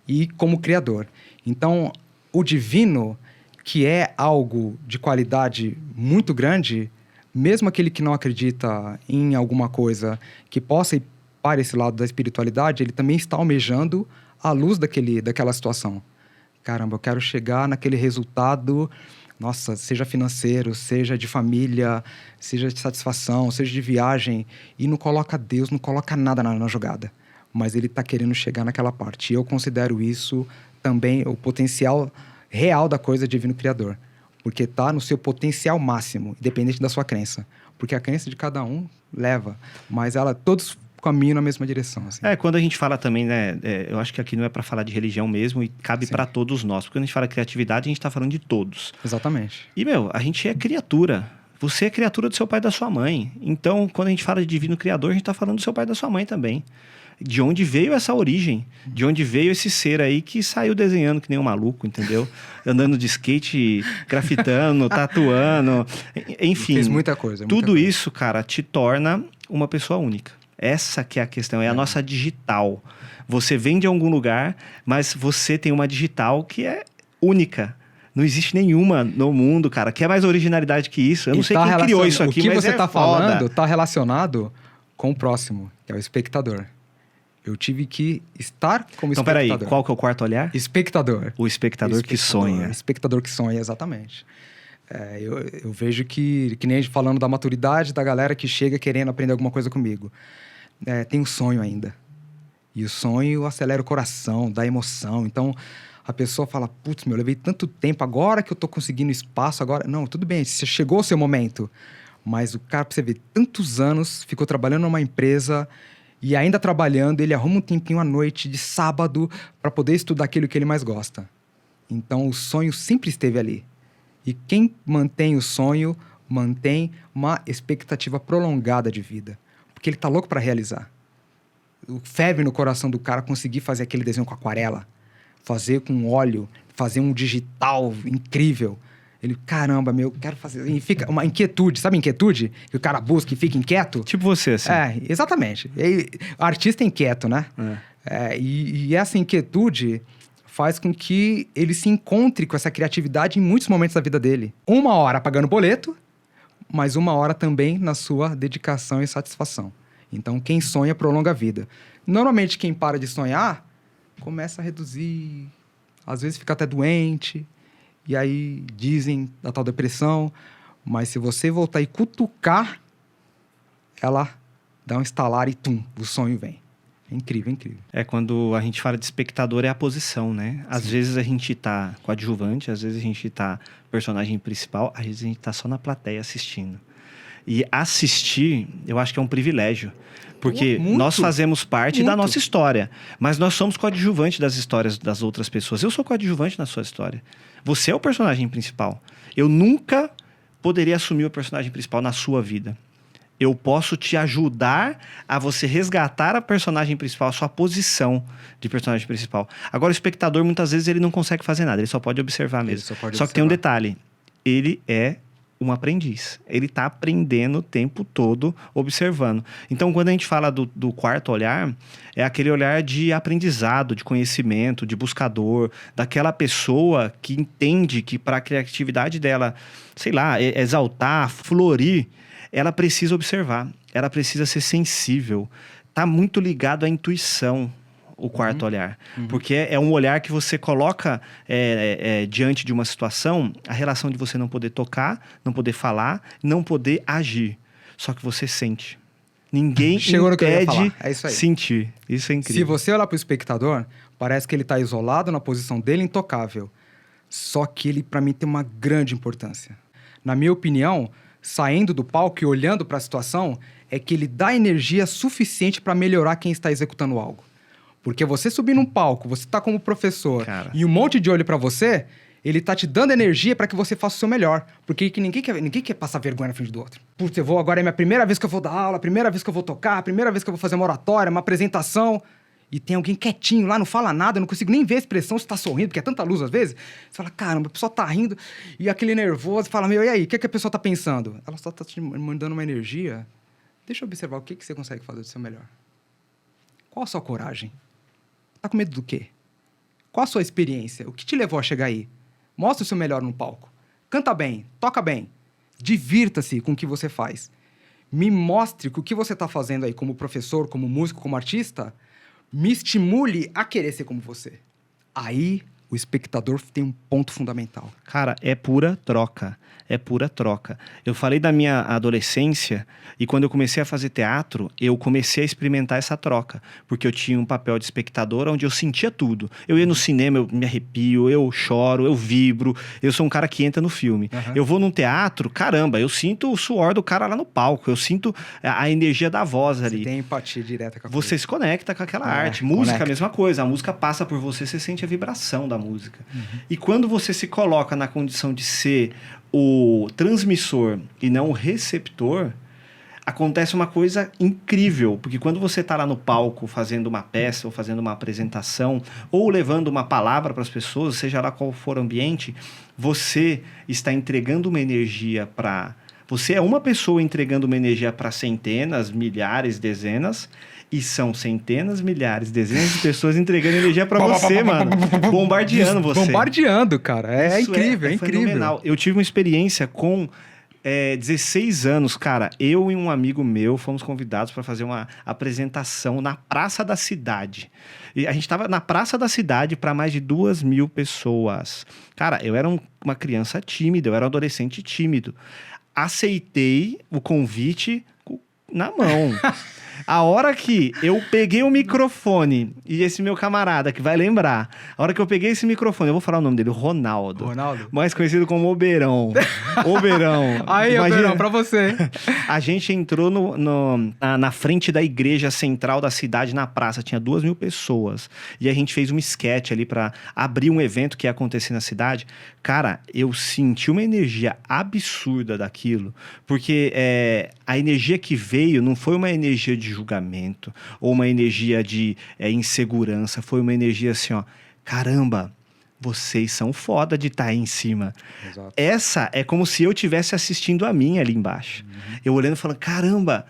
E como criador. Então, o divino, que é algo de qualidade muito grande, mesmo aquele que não acredita em alguma coisa que possa ir para esse lado da espiritualidade, ele também está almejando a luz daquela situação. Caramba, eu quero chegar naquele resultado, nossa, seja financeiro, seja de família, seja de satisfação, seja de viagem, e não coloca Deus, não coloca nada na jogada. Mas ele está querendo chegar naquela parte. E eu considero isso também o potencial real da coisa divino criador. Porque está no seu potencial máximo, independente da sua crença. Porque a crença de cada um leva, mas todos caminham na mesma direção. Assim. Quando a gente fala também, né? Eu acho que aqui não é para falar de religião mesmo e cabe para todos nós. Porque quando a gente fala criatividade, a gente está falando de todos. Exatamente. E, a gente é criatura. Você é criatura do seu pai e da sua mãe. Então, quando a gente fala de divino criador, a gente está falando do seu pai e da sua mãe também. De onde veio essa origem? De onde veio esse ser aí que saiu desenhando que nem um maluco, entendeu? Andando de skate, grafitando, tatuando, enfim. Fez muita coisa. Tudo isso, cara, te torna uma pessoa única. Essa que é a questão, é a nossa digital. Você vem de algum lugar, mas você tem uma digital que é única. Não existe nenhuma no mundo, cara, que é mais originalidade que isso. Eu não E sei tá quem criou isso aqui, o que mas você é tá foda. falando tá relacionado com o próximo, que é o espectador. Eu tive que estar como Então, espectador. peraí, qual que é o quarto olhar? Espectador. O espectador que sonha. Espectador que sonha, exatamente. Eu vejo que nem a gente falando da maturidade da galera que chega querendo aprender alguma coisa comigo. Tem um sonho ainda. E o sonho acelera o coração, dá emoção. Então, a pessoa fala, putz, eu levei tanto tempo, agora que eu tô conseguindo espaço, agora... Não, tudo bem, chegou o seu momento. Mas o cara, pra você ver, tantos anos, ficou trabalhando numa empresa... E ainda trabalhando, ele arruma um tempinho à noite, de sábado, para poder estudar aquilo que ele mais gosta. Então, o sonho sempre esteve ali. E quem mantém o sonho, mantém uma expectativa prolongada de vida. Porque ele tá louco para realizar. O ferve no coração do cara conseguir fazer aquele desenho com aquarela, fazer com óleo, fazer um digital incrível. Ele, caramba, eu quero fazer... E fica uma inquietude, sabe inquietude? Que o cara busca e fica inquieto. Tipo você, assim. Exatamente. Artista é inquieto, né? E essa inquietude faz com que ele se encontre com essa criatividade em muitos momentos da vida dele. 1 hora pagando boleto, mas 1 hora também na sua dedicação e satisfação. Então, quem sonha prolonga a vida. Normalmente, quem para de sonhar, começa a reduzir, às vezes fica até doente... E aí dizem da tal depressão, mas se você voltar e cutucar, ela dá um estalar e tum, o sonho vem. É incrível, é incrível. Quando a gente fala de espectador, é a posição, né? Às vezes a gente tá coadjuvante, às vezes a gente tá personagem principal, às vezes a gente tá só na plateia assistindo. E assistir, eu acho que é um privilégio. Porque nós fazemos parte da nossa história. Mas nós somos coadjuvante das histórias das outras pessoas. Eu sou coadjuvante na sua história. Você é o personagem principal. Eu nunca poderia assumir o personagem principal na sua vida. Eu posso te ajudar a você resgatar a personagem principal, a sua posição de personagem principal. Agora, o espectador, muitas vezes, ele não consegue fazer nada. Ele só pode observar mesmo. Só que tem um detalhe. Ele é um aprendiz. Ele está aprendendo o tempo todo, observando. Então, quando a gente fala do quarto olhar, é aquele olhar de aprendizado, de conhecimento, de buscador, daquela pessoa que entende que para a criatividade dela, sei lá, exaltar, florir, ela precisa observar, ela precisa ser sensível. Está muito ligado à intuição, o quarto olhar. Porque é um olhar que você coloca diante de uma situação, a relação de você não poder tocar, não poder falar, não poder agir. Só que você sente. Ninguém impede sentir. Isso é incrível. Se você olhar para o espectador, parece que ele está isolado na posição dele, intocável. Só que ele, para mim, tem uma grande importância. Na minha opinião, saindo do palco e olhando para a situação, é que ele dá energia suficiente para melhorar quem está executando algo. Porque você subir num palco, você tá como professor, e um monte de olho pra você, ele tá te dando energia pra que você faça o seu melhor. Porque ninguém quer passar vergonha na frente do outro. Putz, agora é minha primeira vez que eu vou dar aula, primeira vez que eu vou tocar, primeira vez que eu vou fazer uma oratória, uma apresentação. E tem alguém quietinho lá, não fala nada, eu não consigo nem ver a expressão, se tá sorrindo, porque é tanta luz às vezes. Você fala, caramba, a pessoa tá rindo, e aquele nervoso, fala, e aí, o que a pessoa tá pensando? Ela só tá te mandando uma energia. Deixa eu observar o que você consegue fazer do seu melhor. Qual a sua coragem? Tá com medo do quê? Qual a sua experiência? O que te levou a chegar aí? Mostra o seu melhor no palco. Canta bem, toca bem. Divirta-se com o que você faz. Me mostre que o que você está fazendo aí como professor, como músico, como artista, me estimule a querer ser como você. Aí o espectador tem um ponto fundamental. Cara, é pura troca. É pura troca. Eu falei da minha adolescência e quando eu comecei a fazer teatro, eu comecei a experimentar essa troca. Porque eu tinha um papel de espectador onde eu sentia tudo. Eu ia no cinema, eu me arrepio, eu choro, eu vibro. Eu sou um cara que entra no filme. Eu vou num teatro, caramba, eu sinto o suor do cara lá no palco. Eu sinto a energia da voz ali. Você tem empatia direta com a Você se conecta com aquela arte. Música, a mesma coisa. A música passa por você, você sente a vibração da música. E quando você se coloca na condição de ser o transmissor e não o receptor, acontece uma coisa incrível, porque quando você está lá no palco fazendo uma peça ou fazendo uma apresentação ou levando uma palavra para as pessoas, seja lá qual for o ambiente, você está entregando uma energia para... Você é uma pessoa entregando uma energia para centenas, milhares, dezenas, E são centenas, milhares, dezenas de pessoas entregando energia pra você, mano. Bombardeando você. Bombardeando, cara. É Isso incrível, é incrível. fenomenal. Eu tive uma experiência com 16 anos, cara. Eu e um amigo meu fomos convidados para fazer uma apresentação na Praça da Cidade. E a gente estava na Praça da Cidade para mais de 2.000 pessoas. Cara, eu era uma criança tímida, eu era um adolescente tímido. Aceitei o convite na mão. A hora que eu peguei o microfone, e esse meu camarada que vai lembrar, a hora que eu peguei esse microfone, eu vou falar o nome dele, Ronaldo. Mais conhecido como Oberão. Oberão. Aí, Oberão, pra você. A gente entrou na frente da igreja central da cidade, na praça, tinha 2.000 pessoas. E a gente fez um sketch ali pra abrir um evento que ia acontecer na cidade. Cara, eu senti uma energia absurda daquilo, porque a energia que veio não foi uma energia de julgamento ou uma energia de insegurança, foi uma energia assim, ó, caramba, vocês são foda de estar aí em cima. Exato. Essa é como se eu estivesse assistindo a minha ali embaixo. Eu olhando e falando, caramba,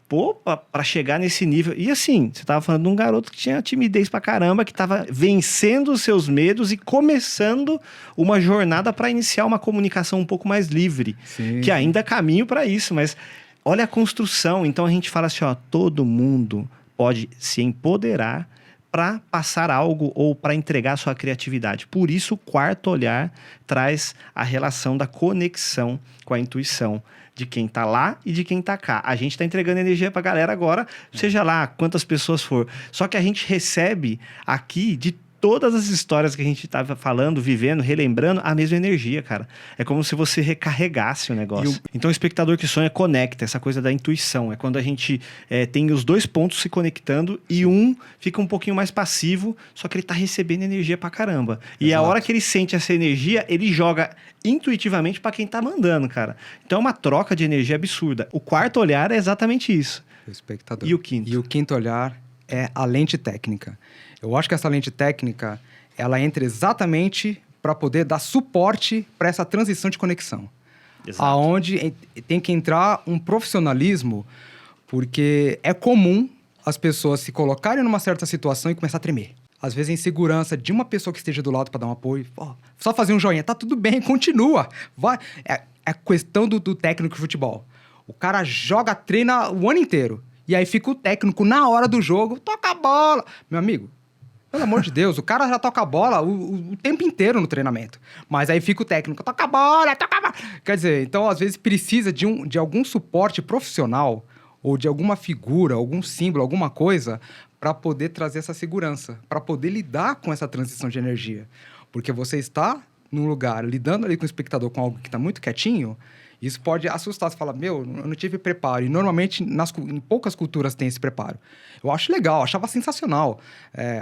pô, pra chegar nesse nível. E assim, você tava falando de um garoto que tinha timidez pra caramba, que tava vencendo os seus medos e começando uma jornada para iniciar uma comunicação um pouco mais livre. Sim. Que ainda é caminho para isso, mas olha a construção. Então a gente fala assim, ó, todo mundo pode se empoderar para passar algo ou para entregar sua criatividade. Por isso, o quarto olhar traz a relação da conexão com a intuição de quem tá lá e de quem tá cá. A gente tá entregando energia pra galera agora, seja lá quantas pessoas for. Só que a gente recebe aqui de todas as histórias que a gente tava falando, vivendo, relembrando, a mesma energia, cara. É como se você recarregasse o negócio. Então o espectador que sonha conecta, essa coisa da intuição. É quando a gente tem os dois pontos se conectando e um fica um pouquinho mais passivo, só que ele tá recebendo energia pra caramba. E a hora que ele sente essa energia, ele joga intuitivamente pra quem tá mandando, cara. Então é uma troca de energia absurda. O quarto olhar é exatamente isso. O espectador. E o quinto? E o quinto olhar é a lente técnica. Eu acho que essa lente técnica, ela entra exatamente para poder dar suporte para essa transição de conexão. Exato. Aonde tem que entrar um profissionalismo, porque é comum as pessoas se colocarem numa certa situação e começar a tremer. Às vezes a insegurança de uma pessoa que esteja do lado para dar um apoio, só fazer um joinha, tá tudo bem, continua. Vai. É questão do técnico de futebol. O cara joga, treina o ano inteiro. E aí fica o técnico, na hora do jogo, toca a bola. Meu amigo, pelo amor de Deus, o cara já toca a bola o tempo inteiro no treinamento. Mas aí fica o técnico, toca a bola, toca a bola. Quer dizer, então às vezes precisa de algum suporte profissional ou de alguma figura, algum símbolo, alguma coisa para poder trazer essa segurança, para poder lidar com essa transição de energia. Porque você está num lugar lidando ali com o espectador com algo que está muito quietinho, isso pode assustar. Você fala, eu não tive preparo. E normalmente, em poucas culturas tem esse preparo. Eu acho legal, achava sensacional.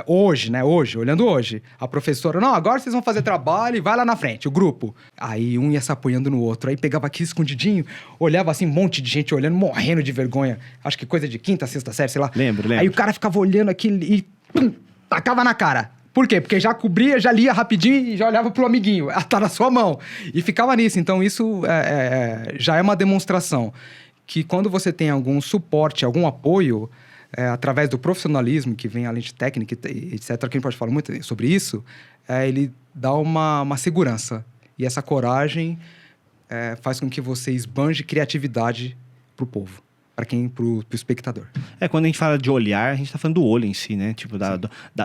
Hoje, olhando hoje, a professora, não, agora vocês vão fazer trabalho e vai lá na frente, o grupo. Aí um ia se apoiando no outro, aí pegava aqui escondidinho, olhava assim, um monte de gente olhando, morrendo de vergonha. Acho que coisa de quinta, sexta série, sei lá. Lembro. Aí o cara ficava olhando aquilo e tacava na cara. Por quê? Porque já cobria, já lia rapidinho e já olhava pro amiguinho. Ela tá na sua mão. E ficava nisso. Então, isso já é uma demonstração que quando você tem algum suporte, algum apoio, através do profissionalismo, que vem a lente técnica, etc., que a gente pode falar muito sobre isso, ele dá uma segurança. E essa coragem faz com que você esbanje criatividade pro povo. Pro espectador. Quando a gente fala de olhar, a gente tá falando do olho em si, né? Tipo,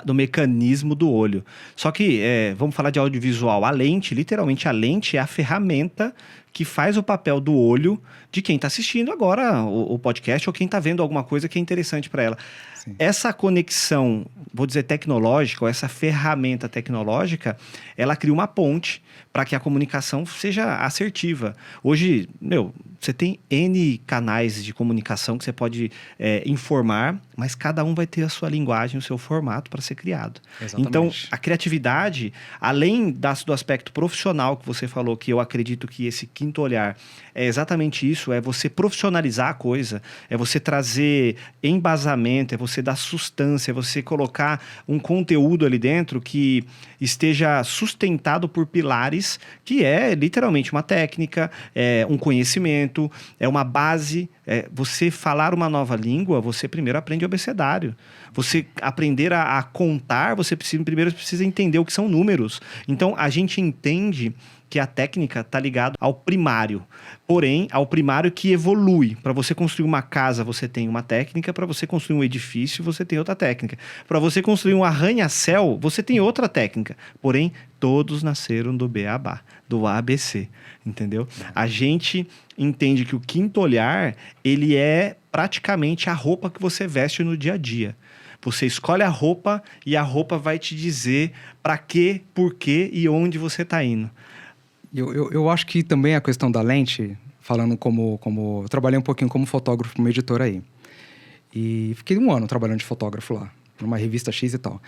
do mecanismo do olho. Só que, vamos falar de audiovisual. A lente, literalmente, a lente é a ferramenta que faz o papel do olho de quem tá assistindo agora o podcast ou quem tá vendo alguma coisa que é interessante para ela. Sim. Essa conexão, vou dizer tecnológica, ou essa ferramenta tecnológica, ela cria uma ponte para que a comunicação seja assertiva. Hoje, você tem N canais de comunicação que você pode informar, mas cada um vai ter a sua linguagem, o seu formato para ser criado. Exatamente. Então, a criatividade, além do aspecto profissional que você falou, que eu acredito que esse quinto olhar é exatamente isso, é você profissionalizar a coisa, é você trazer embasamento, é você dar sustância, é você colocar um conteúdo ali dentro que esteja sustentado por pilares, que é literalmente uma técnica, um conhecimento, é uma base. Você falar uma nova língua, você primeiro aprende abecedário. Você aprender a contar, primeiro precisa entender o que são números. Então, a gente entende que a técnica está ligada ao primário. Porém, ao primário que evolui. Para você construir uma casa, você tem uma técnica. Para você construir um edifício, você tem outra técnica. Para você construir um arranha-céu, você tem outra técnica. Porém, todos nasceram do Beabá, do ABC, entendeu? A gente entende que o quinto olhar, ele é praticamente a roupa que você veste no dia a dia. Você escolhe a roupa e a roupa vai te dizer para quê, por quê e onde você está indo. Eu acho que também a questão da lente, falando como... Eu trabalhei um pouquinho como fotógrafo para uma editora aí. E fiquei 1 ano trabalhando de fotógrafo lá, numa revista X e tal.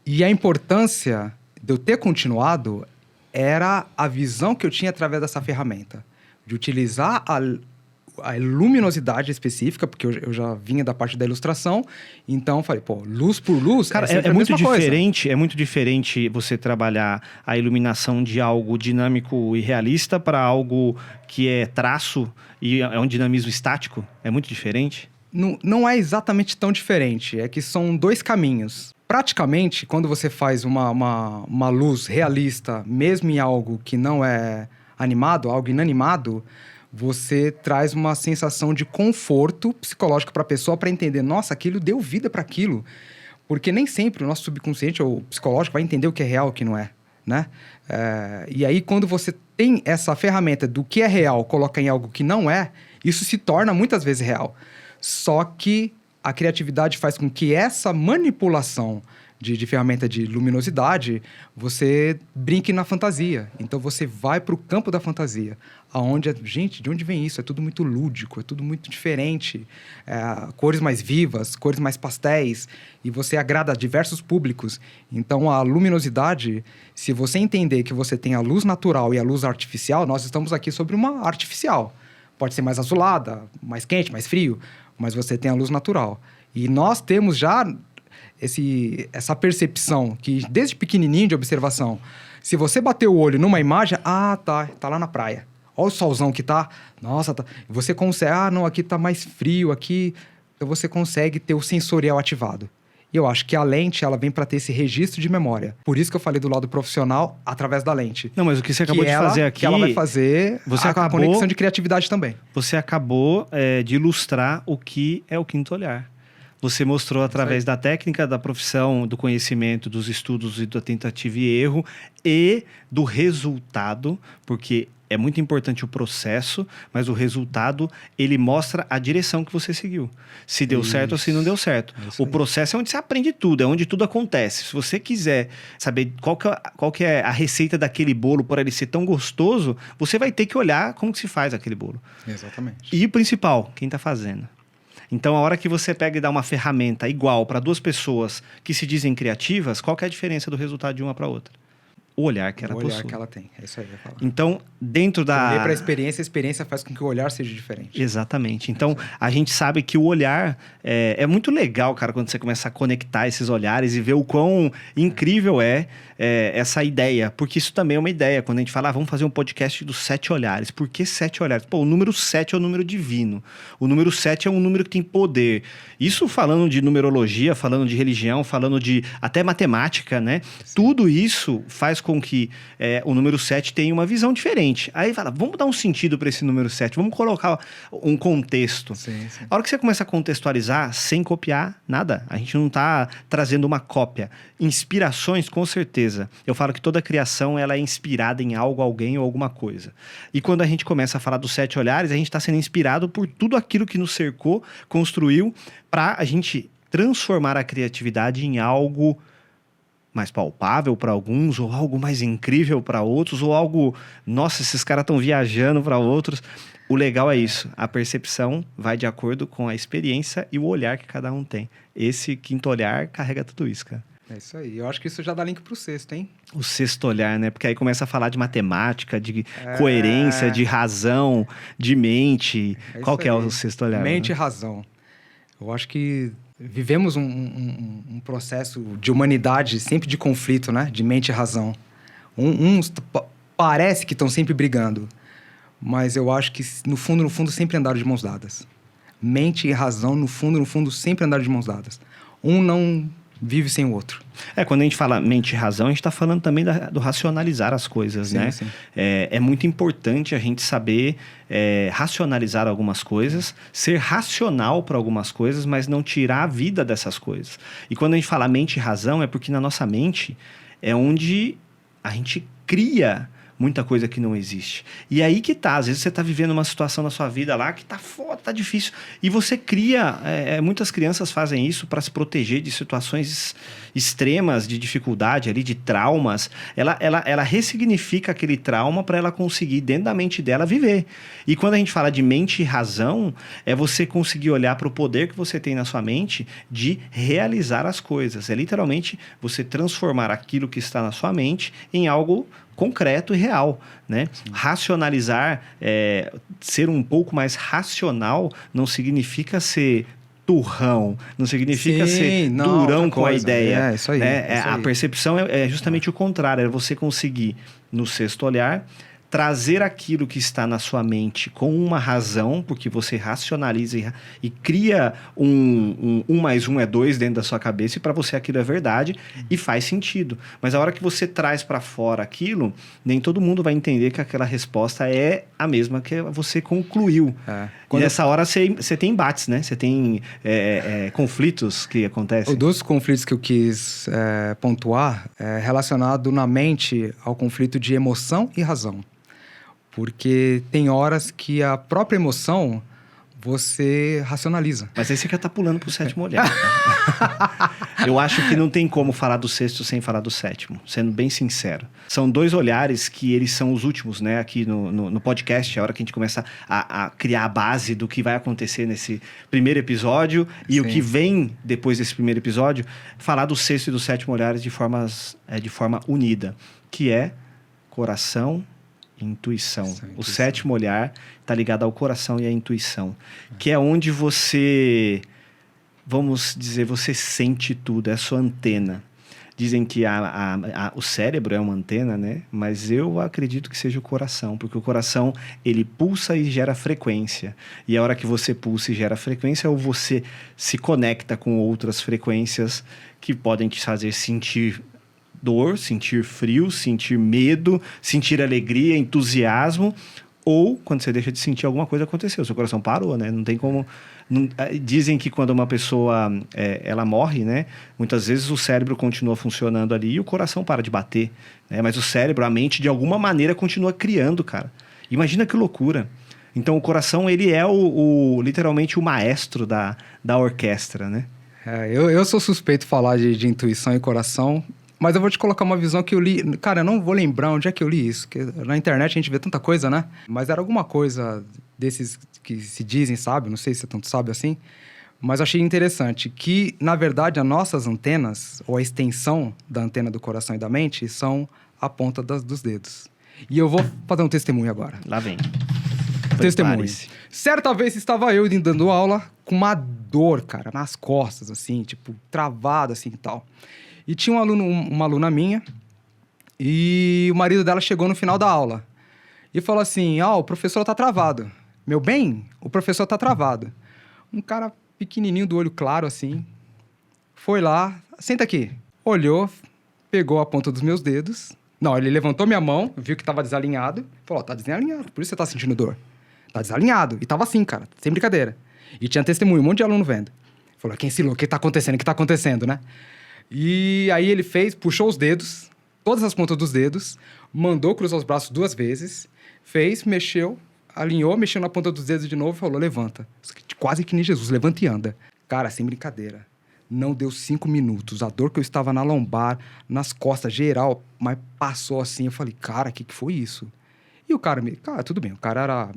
E a importância de eu ter continuado era a visão que eu tinha através dessa ferramenta. De utilizar a luminosidade específica, porque eu já vinha da parte da ilustração, então falei, pô, luz por luz, cara, é muito diferente, é muito diferente você trabalhar a iluminação de algo dinâmico e realista para algo que é traço e é um dinamismo estático, é muito diferente? Não é exatamente tão diferente, é que são 2 caminhos. Praticamente, quando você faz uma luz realista, mesmo em algo que não é animado, algo inanimado, você traz uma sensação de conforto psicológico para a pessoa para entender, nossa, aquilo deu vida para aquilo. Porque nem sempre o nosso subconsciente ou psicológico vai entender o que é real e o que não é, né? E aí, quando você tem essa ferramenta do que é real, coloca em algo que não é, isso se torna muitas vezes real. Só que a criatividade faz com que essa manipulação de ferramenta de luminosidade, você brinque na fantasia. Então, você vai para o campo da fantasia. Gente, de onde vem isso? É tudo muito lúdico, é tudo muito diferente. Cores mais vivas, cores mais pastéis. E você agrada a diversos públicos. Então, a luminosidade, se você entender que você tem a luz natural e a luz artificial, nós estamos aqui sobre uma artificial. Pode ser mais azulada, mais quente, mais frio, mas você tem a luz natural. E nós temos já essa percepção que, desde pequenininho de observação, se você bater o olho numa imagem, tá lá na praia. Olha o solzão que tá, nossa, tá. Você consegue, não, aqui tá mais frio, aqui... Então, você consegue ter o sensorial ativado. E eu acho que a lente, ela vem para ter esse registro de memória. Por isso que eu falei do lado profissional, através da lente. Não, mas o que você acabou de fazer aqui... Que ela vai fazer a conexão de criatividade também. Você acabou de ilustrar o que é o quinto olhar. Você mostrou através da técnica, da profissão, do conhecimento, dos estudos e da tentativa e erro e do resultado, porque é muito importante o processo, mas o resultado, ele mostra a direção que você seguiu. Se deu certo ou se não deu certo. O processo é onde você aprende tudo, é onde tudo acontece. Se você quiser saber qual que é a receita daquele bolo para ele ser tão gostoso, você vai ter que olhar como que se faz aquele bolo. Exatamente. E o principal, quem está fazendo. Então, a hora que você pega e dá uma ferramenta igual para 2 pessoas que se dizem criativas, qual que é a diferença do resultado de uma para outra? O olhar que ela possui. O olhar que ela tem, é isso aí que eu ia falar. Então, dentro da... Olhei para a experiência faz com que o olhar seja diferente. Exatamente. Então, a gente sabe que o olhar é muito legal, cara, quando você começa a conectar esses olhares e ver o quão incrível é essa ideia. Porque isso também é uma ideia. Quando a gente fala, vamos fazer um podcast dos 7 olhares. Por que 7 olhares? Pô, o número 7 é o número divino. O número 7 é um número que tem poder. Isso falando de numerologia, falando de religião, falando de até matemática, né? Sim. Tudo isso faz com que o número 7 tenha uma visão diferente. Aí fala, vamos dar um sentido para esse número 7, vamos colocar um contexto. Sim. A hora que você começa a contextualizar, sem copiar nada, a gente não está trazendo uma cópia. Inspirações, com certeza. Eu falo que toda criação ela é inspirada em algo, alguém ou alguma coisa. E quando a gente começa a falar dos 7 olhares, a gente está sendo inspirado por tudo aquilo que nos cercou, construiu, para a gente transformar a criatividade em algo mais palpável para alguns, ou algo mais incrível para outros, ou algo, nossa, esses caras estão viajando para outros. O legal é isso, a percepção vai de acordo com a experiência e o olhar que cada um tem. Esse quinto olhar carrega tudo isso, cara. É isso aí, eu acho que isso já dá link pro sexto, hein? O sexto olhar, né? Porque aí começa a falar de matemática, de coerência, de razão, de mente. Qual que é o sexto olhar? Mente e razão. Eu acho que vivemos um processo de humanidade sempre de conflito, né? De mente e razão. Uns parece que estão sempre brigando, mas eu acho que no fundo sempre andaram de mãos dadas. Mente e razão, no fundo, sempre andaram de mãos dadas. Um não vive sem o outro. Quando a gente fala mente e razão, a gente está falando também do racionalizar as coisas, Sim, né? sim. É muito importante a gente saber racionalizar algumas coisas, ser racional para algumas coisas, mas não tirar a vida dessas coisas. E quando a gente fala mente e razão, é porque na nossa mente é onde a gente cria muita coisa que não existe. E aí que tá, às vezes você tá vivendo uma situação na sua vida lá que tá foda, tá difícil. E você cria, muitas crianças fazem isso para se proteger de situações extremas, de dificuldade ali, de traumas. Ela ressignifica aquele trauma para ela conseguir, dentro da mente dela, viver. E quando a gente fala de mente e razão, é você conseguir olhar para o poder que você tem na sua mente de realizar as coisas. É literalmente você transformar aquilo que está na sua mente em algo concreto e real, né? Racionalizar, ser um pouco mais racional não significa ser turrão, não significa ser durão com a ideia. Isso aí. Né? Isso A aí. percepção é justamente o contrário, é você conseguir, no sexto olhar, trazer aquilo que está na sua mente com uma razão, porque você racionaliza e cria um mais um é 2 dentro da sua cabeça, e para você aquilo é verdade e faz sentido. Mas a hora que você traz para fora aquilo, nem todo mundo vai entender que aquela resposta é a mesma que você concluiu. E nessa hora você tem embates, né? Você tem conflitos que acontecem. Dos conflitos que eu quis pontuar é relacionado na mente ao conflito de emoção e razão. Porque tem horas que a própria emoção você racionaliza. Mas aí você já tá pulando pro sétimo olhar. Tá? Eu acho que não tem como falar do sexto sem falar do sétimo, sendo bem sincero. São 2 olhares que eles são os últimos, né? Aqui no podcast, a hora que a gente começa a criar a base do que vai acontecer nesse primeiro episódio e o que vem depois desse primeiro episódio, falar do sexto e do sétimo olhares de forma unida, que é coração, intuição. O sétimo olhar está ligado ao coração e à intuição, que é onde você, vamos dizer, você sente tudo, é a sua antena. Dizem que o cérebro é uma antena, né? Mas eu acredito que seja o coração, porque o coração, ele pulsa e gera frequência. E a hora que você pulsa e gera frequência, ou você se conecta com outras frequências que podem te fazer sentir dor, sentir frio, sentir medo, sentir alegria, entusiasmo, ou quando você deixa de sentir alguma coisa aconteceu, seu coração parou, né? Não tem como... dizem que quando uma pessoa ela morre, né? Muitas vezes o cérebro continua funcionando ali e o coração para de bater, né? Mas o cérebro, a mente, de alguma maneira continua criando, cara. Imagina que loucura. Então o coração, ele é literalmente o maestro da orquestra, né? Eu sou suspeito de falar de intuição e coração. Mas eu vou te colocar uma visão que eu li... Cara, eu não vou lembrar onde é que eu li isso. Porque na internet a gente vê tanta coisa, né? Mas era alguma coisa desses que se dizem, sabe? Não sei se é tanto sabe assim. Mas eu achei interessante que, na verdade, as nossas antenas, ou a extensão da antena do coração e da mente, são a ponta dos dedos. E eu vou fazer um testemunho agora. Lá vem. Testemunho. Certa vez estava eu dando aula com uma dor, cara, nas costas, assim, tipo, travada, assim, e tal. E tinha uma aluna minha, e o marido dela chegou no final da aula. E falou assim, o professor tá travado. Meu bem, o professor tá travado. Um cara pequenininho, do olho claro, assim, foi lá, senta aqui. Olhou, pegou a ponta dos meus dedos. Não, ele levantou minha mão, viu que tava desalinhado. Falou, tá desalinhado, por isso você tá sentindo dor. Tá desalinhado. E tava assim, cara, sem brincadeira. E tinha testemunho, um monte de aluno vendo. Falou, quem se louco, o que tá acontecendo? O que tá acontecendo, né? E aí ele puxou os dedos, todas as pontas dos dedos, mandou cruzar os braços 2 vezes, mexeu, alinhou, mexeu na ponta dos dedos de novo e falou, levanta. Quase que nem Jesus, levanta e anda. Cara, sem brincadeira. Não deu 5 minutos. A dor que eu estava na lombar, nas costas, geral, mas passou assim. Eu falei, cara, o que foi isso? E o cara, tudo bem, o cara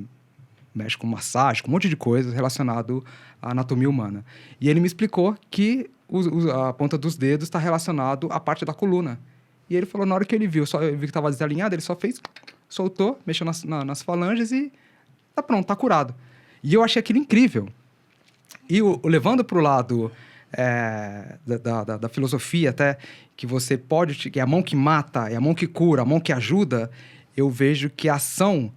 mexe com massagem, com um monte de coisa relacionado à anatomia humana. E ele me explicou que a ponta dos dedos está relacionado à parte da coluna. E ele falou, na hora que ele viu que estava desalinhado, ele só soltou, mexeu nas falanges e tá pronto, tá curado. E eu achei aquilo incrível. E levando para o lado da filosofia até, que você pode... que é a mão que mata, é a mão que cura, a mão que ajuda, eu vejo que a ação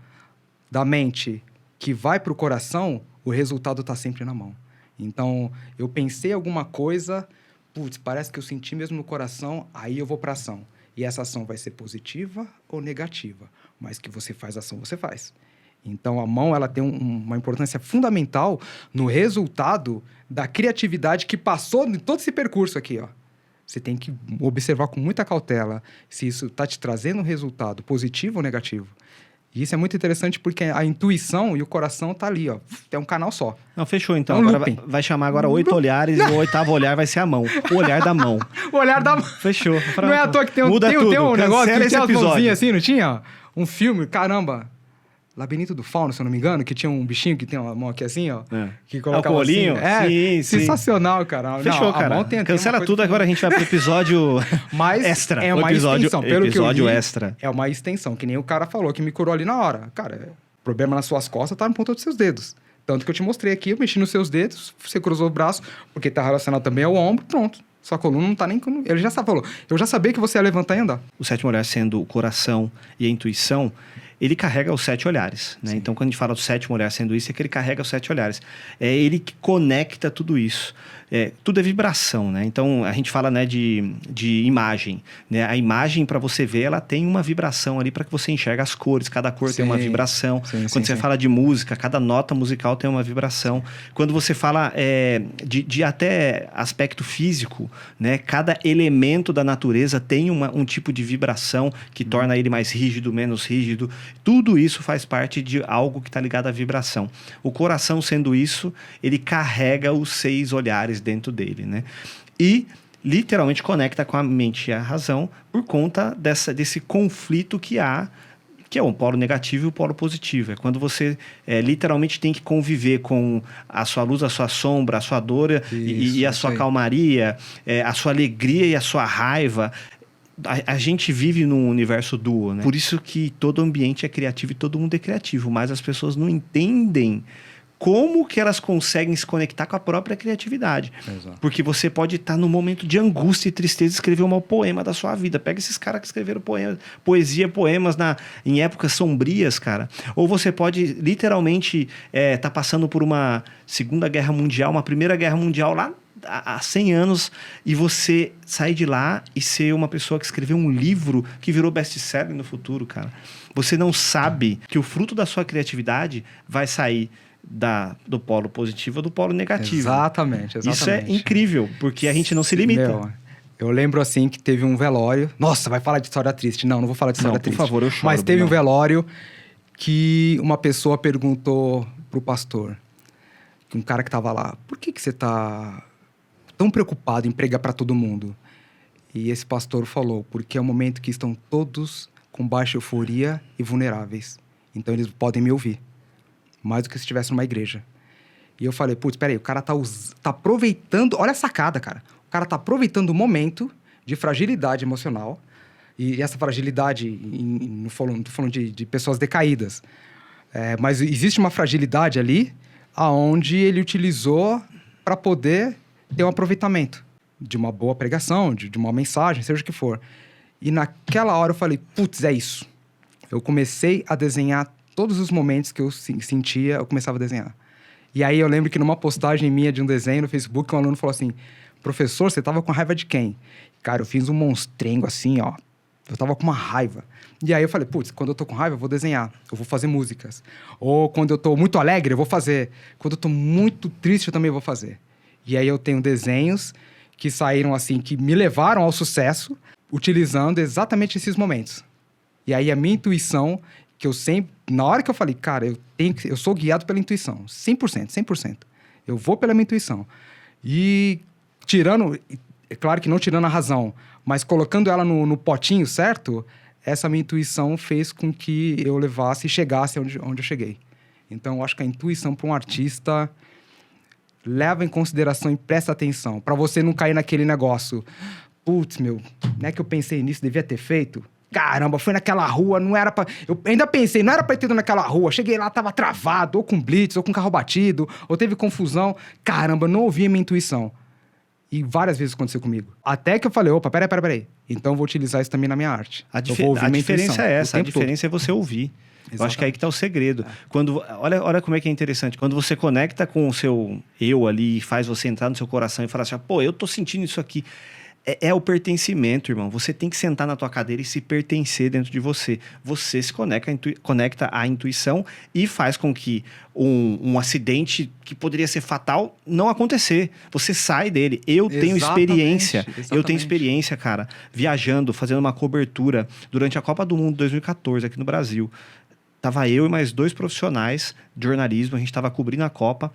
da mente que vai para o coração, o resultado está sempre na mão. Então, eu pensei alguma coisa, putz, parece que eu senti mesmo no coração, aí eu vou para ação. E essa ação vai ser positiva ou negativa, mas que você faz ação, você faz. Então, a mão ela tem uma importância fundamental no resultado da criatividade que passou em todo esse percurso aqui, ó. Você tem que observar com muita cautela se isso está te trazendo um resultado positivo ou negativo. E isso é muito interessante porque a intuição e o coração tá ali, ó. É um canal só. Não, fechou então. É um Agora looping. vai chamar agora 8 olhares e o 8º olhar vai ser a mão. O olhar da mão. O olhar da... Fechou. Não é à toa que tem um Muda tudo. negócio Cancela que esse tem umas episódio. mãozinhas assim, não tinha? Um filme, caramba. Labirinto do Fauno, se eu não me engano, que tinha um bichinho que tem uma mão aqui assim, ó. É. Que É o colinho? Assim. Sim. Sensacional, cara. Fechou, Não, a cara. mão tem Cancela uma coisa tudo, que- agora a gente vai pro episódio Mas extra. é O uma episódio, extensão. Pelo que eu episódio li, extra. é uma extensão, que nem o cara falou, que me curou ali na hora. Cara, o problema nas suas costas tá no ponto dos seus dedos. Tanto que eu te mostrei aqui, eu mexi nos seus dedos, você cruzou o braço, porque tá relacionado também ao ombro, pronto. Sua coluna não tá nem... Ele já falou. Eu já sabia que você ia levantar e andar. O 7º olhar sendo o coração e a intuição, ele carrega os 7 olhares, né? Então, quando a gente fala do 7º olhar sendo isso, é que ele carrega os 7 olhares. É ele que conecta tudo isso. Tudo é vibração, né? Então, a gente fala, né, de imagem, né? A imagem, para você ver, ela tem uma vibração ali para que você enxergue as cores. Cada cor tem uma vibração. Quando você fala de música, cada nota musical tem uma vibração. Quando você fala de até aspecto físico, né? Cada elemento da natureza tem um tipo de vibração que torna ele mais rígido, menos rígido. Tudo isso faz parte de algo que está ligado à vibração. O coração, sendo isso, ele carrega os 6 olhares dentro dele, né? E literalmente conecta com a mente e a razão por conta desse conflito que há, que é o polo negativo e o polo positivo. É quando você literalmente tem que conviver com a sua luz, a sua sombra, a sua dor e a sua calmaria, a sua alegria e a sua raiva. A gente vive num universo duo, né? Por isso que todo ambiente é criativo e todo mundo é criativo, mas as pessoas não entendem como que elas conseguem se conectar com a própria criatividade. Exato. Porque você pode estar num momento de angústia e tristeza e escrever um poema da sua vida. Pega esses caras que escreveram poemas em épocas sombrias, cara. Ou você pode literalmente tá passando por uma Segunda Guerra Mundial, uma Primeira Guerra Mundial lá há 100 anos, e você sair de lá e ser uma pessoa que escreveu um livro que virou best-seller no futuro, cara. Você não sabe que o fruto da sua criatividade vai sair do polo positivo ou do polo negativo. Exatamente. Isso é incrível, porque a gente não se limita. Meu, eu lembro assim que teve um velório. Nossa, vai falar de história triste. Não vou falar de história triste. Por favor, eu choro. Mas teve um velório que uma pessoa perguntou pro pastor, um cara que tava lá, por que você tá tão preocupado em pregar para todo mundo? E esse pastor falou, porque é o momento que estão todos com baixa euforia e vulneráveis. Então eles podem me ouvir. Mais do que se estivesse numa igreja. E eu falei, putz, peraí, o cara tá aproveitando... Olha a sacada, cara. O cara tá aproveitando o momento de fragilidade emocional. E essa fragilidade, não tô falando de pessoas decaídas. Mas existe uma fragilidade ali, aonde ele utilizou para poder ter um aproveitamento de uma boa pregação, de uma mensagem, seja o que for. E naquela hora eu falei, putz, é isso. Eu comecei a desenhar todos os momentos que eu sentia, eu começava a desenhar. E aí eu lembro que numa postagem minha de um desenho no Facebook, um aluno falou assim, professor, você tava com raiva de quem? Cara, eu fiz um monstrengo assim, ó. Eu tava com uma raiva. E aí eu falei, putz, quando eu tô com raiva, eu vou desenhar. Eu vou fazer músicas. Ou quando eu tô muito alegre, eu vou fazer. Quando eu tô muito triste, eu também vou fazer. E aí eu tenho desenhos que saíram assim, que me levaram ao sucesso, utilizando exatamente esses momentos. E aí a minha intuição, que eu sempre... Na hora que eu falei, cara, eu sou guiado pela intuição. 100%, 100%. Eu vou pela minha intuição. E tirando... É claro que não tirando a razão, mas colocando ela no potinho certo, essa minha intuição fez com que eu levasse e chegasse onde eu cheguei. Então, eu acho que a intuição para um artista leva em consideração e presta atenção. Para você não cair naquele negócio. Putz, meu, não é que eu pensei nisso, devia ter feito? Caramba, foi naquela rua, não era pra... Eu ainda pensei, não era pra ter ido naquela rua. Cheguei lá, tava travado, ou com blitz, ou com carro batido, ou teve confusão. Caramba, não ouvi a minha intuição. E várias vezes aconteceu comigo. Até que eu falei, opa, peraí. Então eu vou utilizar isso também na minha arte. A diferença é essa, a diferença é você ouvir. Eu acho que é aí que tá o segredo. Olha como é que é interessante. Quando você conecta com o seu eu ali e faz você entrar no seu coração e falar assim, pô, eu tô sentindo isso aqui. É o pertencimento, irmão. Você tem que sentar na tua cadeira e se pertencer dentro de você. Você se conecta à intuição e faz com que um acidente que poderia ser fatal não acontecer. Você sai dele. Eu tenho experiência. Eu tenho experiência, cara, viajando, fazendo uma cobertura durante a Copa do Mundo 2014 aqui no Brasil. Tava eu e mais 2 profissionais de jornalismo. A gente tava cobrindo a Copa.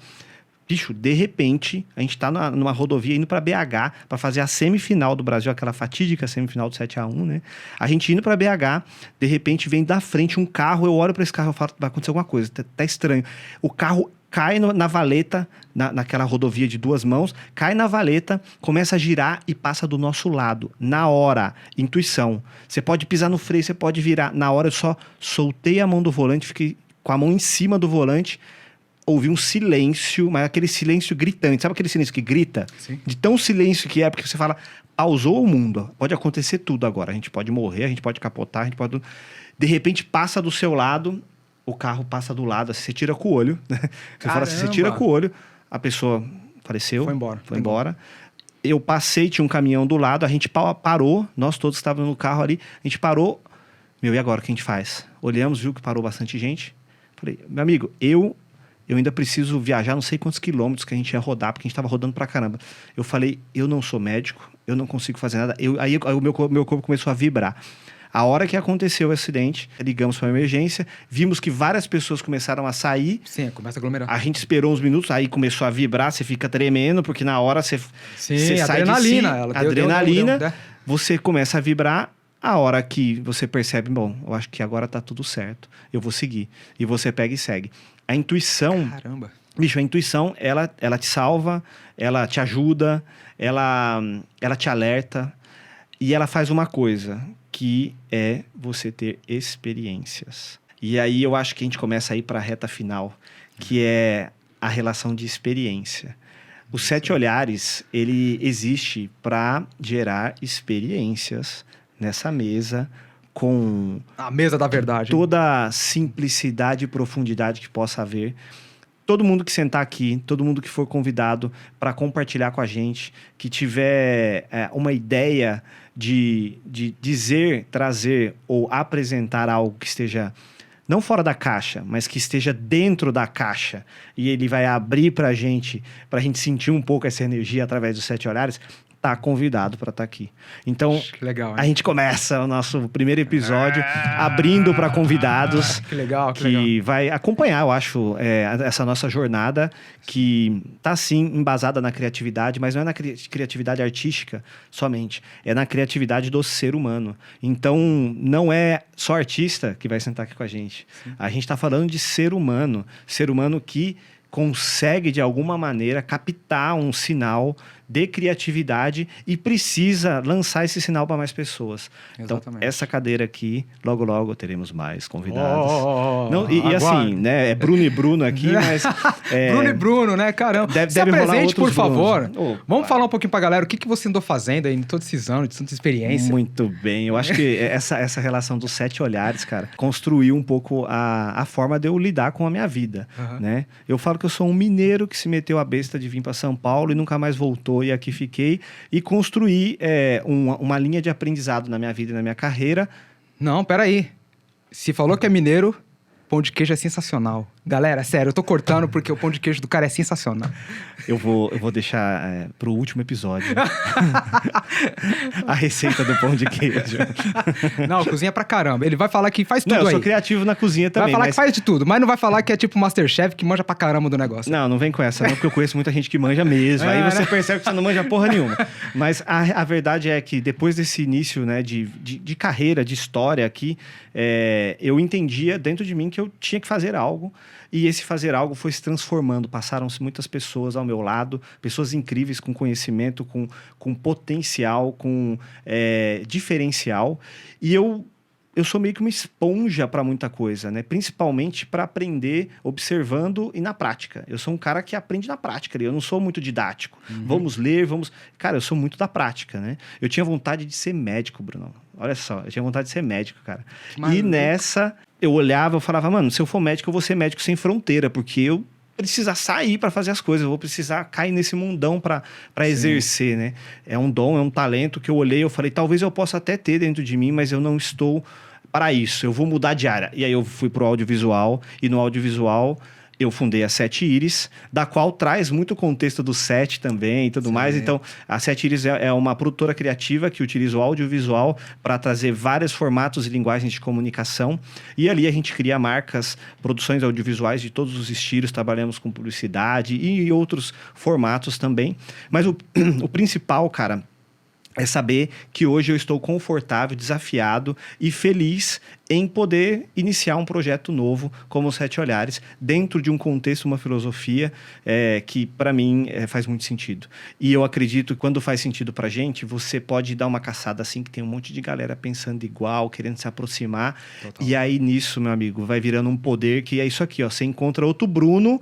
Bicho, de repente, a gente tá numa rodovia indo pra BH pra fazer a semifinal do Brasil, aquela fatídica semifinal do 7-1, né? A gente indo pra BH, de repente vem da frente um carro, eu olho pra esse carro e falo, vai acontecer alguma coisa, tá estranho. O carro cai na valeta, naquela rodovia de 2 mãos, cai na valeta, começa a girar e passa do nosso lado. Na hora, intuição. Você pode pisar no freio, você pode virar. Na hora eu só soltei a mão do volante, fiquei com a mão em cima do volante, ouvi um silêncio, mas aquele silêncio gritante. Sabe aquele silêncio que grita? Sim. De tão silêncio que é, porque você fala, pausou o mundo. Pode acontecer tudo agora. A gente pode morrer, a gente pode capotar, a gente pode... De repente, passa do seu lado, o carro passa do lado, assim, você tira com o olho, né? Você fala assim, você tira com o olho, a pessoa faleceu. Foi embora. Eu passei, tinha um caminhão do lado, a gente parou, nós todos estávamos no carro ali, a gente parou. Meu, e agora o que a gente faz? Olhamos, viu que parou bastante gente. Falei, meu amigo, eu ainda preciso viajar não sei quantos quilômetros que a gente ia rodar, porque a gente estava rodando pra caramba. Eu falei, eu não sou médico, eu não consigo fazer nada. Aí o meu corpo começou a vibrar. A hora que aconteceu o acidente, ligamos para a emergência, vimos que várias pessoas começaram a sair. Sim, começa a aglomerar. A gente esperou uns minutos, aí começou a vibrar, você fica tremendo, porque na hora você sai adrenalina, de si, adrenalina, você começa a vibrar. A hora que você percebe, bom, eu acho que agora tá tudo certo, eu vou seguir. E você pega e segue. A intuição... Caramba! Bicho, a intuição, ela te salva, ela te ajuda, ela te alerta. E ela faz uma coisa, que é você ter experiências. E aí eu acho que a gente começa a ir para a reta final, que é a relação de experiência. O 7 Olhares, ele existe para gerar experiências nessa mesa, com a mesa da verdade. Toda a simplicidade e profundidade que possa haver. Todo mundo que sentar aqui, todo mundo que for convidado para compartilhar com a gente, que tiver uma ideia de dizer, trazer ou apresentar algo que esteja não fora da caixa, mas que esteja dentro da caixa, e ele vai abrir para a gente sentir um pouco essa energia através dos 7 Olhares, tá convidado para estar aqui. Então, que legal, a gente começa o nosso primeiro episódio abrindo para convidados. Que legal, que vai acompanhar, eu acho, essa nossa jornada, que tá sim embasada na criatividade, mas não é na criatividade artística somente, é na criatividade do ser humano. Então, não é só artista que vai sentar aqui com a gente. Sim. A gente tá falando de ser humano que consegue, de alguma maneira, captar um sinal de criatividade e precisa lançar esse sinal para mais pessoas. Exatamente. Então, essa cadeira aqui, logo, logo teremos mais convidados. Não, e assim, né? É Bruno e Bruno aqui, mas... Bruno e Bruno, né? Caramba. Deve apresente, por favor. Vamos Opa. Falar um pouquinho pra galera o que você andou fazendo aí em todos esses anos, de tanta experiência. Muito bem. Eu acho que essa relação dos 7 Olhares, cara, construiu um pouco a forma de eu lidar com a minha vida, né? Eu falo que eu sou um mineiro que se meteu a besta de vir para São Paulo e nunca mais voltou, e aqui fiquei, e construí uma linha de aprendizado na minha vida e na minha carreira. Não, peraí. Se falou que é mineiro, pão de queijo é sensacional. Galera, sério, eu tô cortando porque o pão de queijo do cara é sensacional. Eu vou deixar pro último episódio a receita do pão de queijo. Não, cozinha pra caramba. Ele vai falar que faz tudo aí. Eu sou criativo na cozinha também. Vai falar que faz de tudo, mas não vai falar que é tipo Masterchef que manja pra caramba do negócio. Não vem com essa não, porque eu conheço muita gente que manja mesmo. Aí você percebe que você não manja porra nenhuma. Mas a verdade é que depois desse início, né, de carreira, de história aqui, eu entendia dentro de mim que eu tinha que fazer algo. E esse fazer algo foi se transformando. Passaram-se muitas pessoas ao meu lado, pessoas incríveis, com conhecimento, com potencial, com diferencial. E eu sou meio que uma esponja para muita coisa, né? Principalmente para aprender observando e na prática. Eu sou um cara que aprende na prática, eu não sou muito didático. Vamos ler, Cara, eu sou muito da prática, né? Eu tinha vontade de ser médico, Bruno. Olha só, eu tinha vontade de ser médico, cara. E nessa... eu olhava, eu falava, mano, se eu for médico, eu vou ser médico sem fronteira, porque eu precisar sair para fazer as coisas, eu vou precisar cair nesse mundão para exercer, né? É um dom, é um talento que eu olhei, eu falei, talvez eu possa até ter dentro de mim, mas eu não estou para isso, eu vou mudar de área. E aí eu fui pro audiovisual, e no audiovisual eu fundei a Sete Íris, da qual traz muito o contexto do set também e tudo mais. Então, a Sete Íris é uma produtora criativa que utiliza o audiovisual para trazer vários formatos e linguagens de comunicação. E ali a gente cria marcas, produções audiovisuais de todos os estilos, trabalhamos com publicidade e outros formatos também. Mas o principal, cara, é saber que hoje eu estou confortável, desafiado e feliz em poder iniciar um projeto novo como os Sete Olhares, dentro de um contexto, uma filosofia que, para mim, faz muito sentido. E eu acredito que quando faz sentido pra gente, você pode dar uma caçada assim, que tem um monte de galera pensando igual, querendo se aproximar. Total. E aí, nisso, meu amigo, vai virando um poder que é isso aqui, ó. Você encontra outro Bruno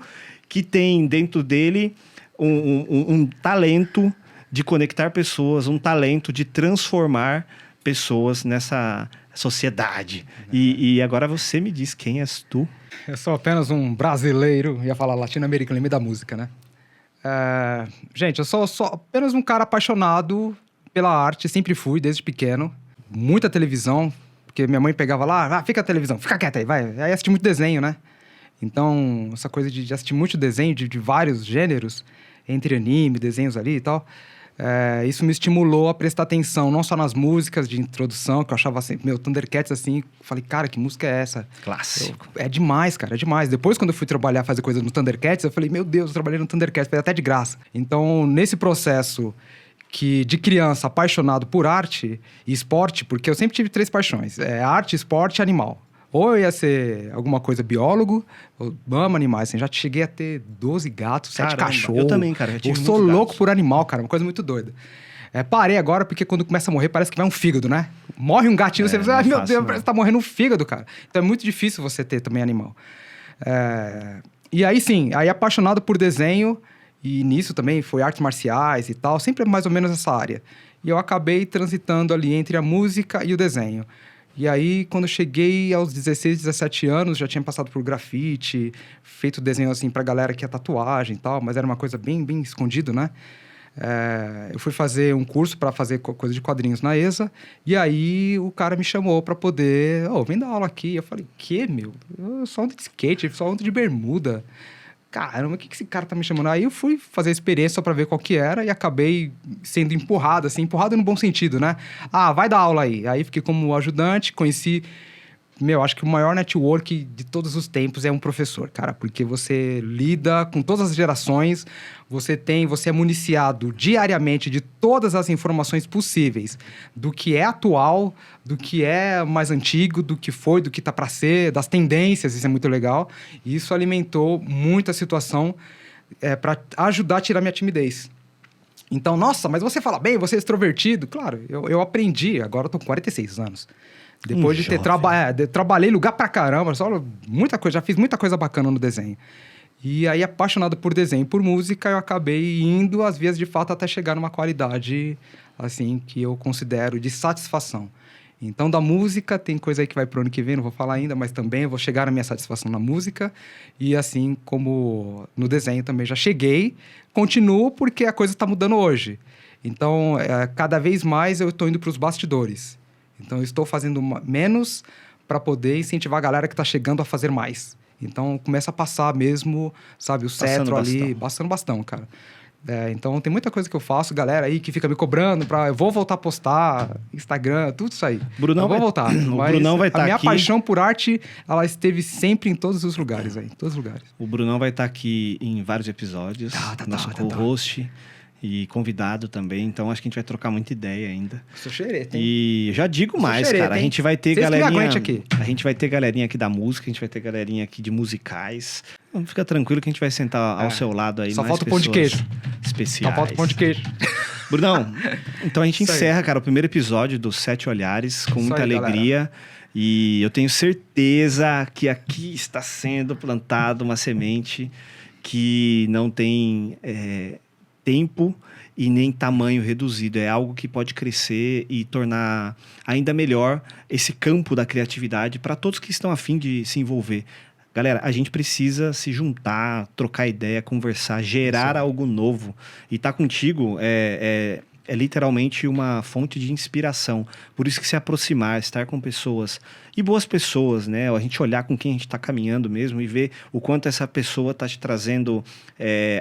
que tem dentro dele um talento de conectar pessoas, um talento de transformar pessoas nessa sociedade. E agora você me diz, quem és tu? Eu sou apenas um brasileiro, ia falar latino-americano, limite da música, né? Gente, eu sou apenas um cara apaixonado pela arte, sempre fui, desde pequeno. Muita televisão, porque minha mãe pegava lá, fica a televisão, fica quieta aí, vai. Aí assisti muito desenho, né? Então, essa coisa de assistir muito desenho de vários gêneros, entre anime, desenhos ali e tal... isso me estimulou a prestar atenção não só nas músicas de introdução, que eu achava assim, meu, Thundercats assim, falei, cara, que música é essa? Clássico. É demais, cara, é demais. Depois, quando eu fui trabalhar, fazer coisas no Thundercats, eu falei, meu Deus, eu trabalhei no Thundercats, foi até de graça. Então, nesse processo de criança apaixonado por arte e esporte, porque eu sempre tive 3 paixões, arte, esporte e animal. Ou eu ia ser alguma coisa biólogo, eu amo animais, assim, já cheguei a ter 12 gatos, 7 cachorros. Eu também, cara. Eu sou louco por animal, cara, uma coisa muito doida. Parei agora porque quando começa a morrer parece que vai um fígado, né? Morre um gatinho, você pensa, meu Deus, parece que tá morrendo um fígado, cara. Então é muito difícil você ter também animal. E aí sim, aí apaixonado por desenho, e nisso também foi artes marciais e tal, sempre mais ou menos essa área. E eu acabei transitando ali entre a música e o desenho. E aí, quando eu cheguei aos 16, 17 anos, já tinha passado por grafite, feito desenho assim pra galera que ia tatuagem e tal, mas era uma coisa bem, bem escondido, né? Eu fui fazer um curso para fazer coisa de quadrinhos na ESA, e aí o cara me chamou para poder... vem dar aula aqui. Eu falei, que, meu? Eu só ando de skate, só ando de bermuda. Caramba, o que esse cara tá me chamando? Aí eu fui fazer a experiência só pra ver qual que era e acabei sendo empurrado, assim, empurrado no bom sentido, né? Vai dar aula aí. Aí fiquei como ajudante, conheci... acho que o maior network de todos os tempos é um professor, cara, porque você lida com todas as gerações, você é municiado diariamente de todas as informações possíveis, do que é atual, do que é mais antigo, do que foi, do que tá para ser, das tendências, isso é muito legal. E isso alimentou muito a situação para ajudar a tirar minha timidez. Então, nossa, mas você fala bem, você é extrovertido? Claro, eu aprendi, agora eu tô com 46 anos. Depois de ter trabalhei lugar pra caramba, muita coisa, já fiz muita coisa bacana no desenho. E aí, apaixonado por desenho e por música, eu acabei indo às vias de fato até chegar numa qualidade, assim, que eu considero de satisfação. Então, da música, tem coisa aí que vai pro ano que vem, não vou falar ainda, mas também eu vou chegar na minha satisfação na música. E assim como no desenho também já cheguei, continuo porque a coisa está mudando hoje. Então, cada vez mais eu estou indo para os bastidores. Então, eu estou fazendo menos para poder incentivar a galera que está chegando a fazer mais. Então, começa a passar mesmo, sabe, o cetro ali, passando bastão, cara. Então, tem muita coisa que eu faço, galera aí que fica me cobrando eu vou voltar a postar, Instagram, tudo isso aí. Brunão eu vou voltar. O Brunão vai estar aqui. A minha paixão por arte, ela esteve sempre em todos os lugares, aí, em todos os lugares. O Brunão vai estar aqui em vários episódios, nosso co-host. E convidado também, então acho que a gente vai trocar muita ideia ainda. Sou xereta, hein? E já digo mais, xereta, cara. A gente vai ter galerinha aqui. A gente vai ter galerinha aqui da música, a gente vai ter galerinha aqui de musicais. Então, fica tranquilo que a gente vai sentar ao seu lado aí. Só falta o pão de queijo. Especiais. Só falta o pão de queijo. Brunão, então a gente encerra, cara, o primeiro episódio dos Sete Olhares com muita alegria. Galera. E eu tenho certeza que aqui está sendo plantada uma semente que não tem tempo e nem tamanho reduzido. É algo que pode crescer e tornar ainda melhor esse campo da criatividade para todos que estão a fim de se envolver. Galera, a gente precisa se juntar, trocar ideia, conversar, gerar algo novo. E tá contigo é literalmente uma fonte de inspiração. Por isso que se aproximar, estar com pessoas, e boas pessoas, né? A gente olhar com quem a gente está caminhando mesmo e ver o quanto essa pessoa está te trazendo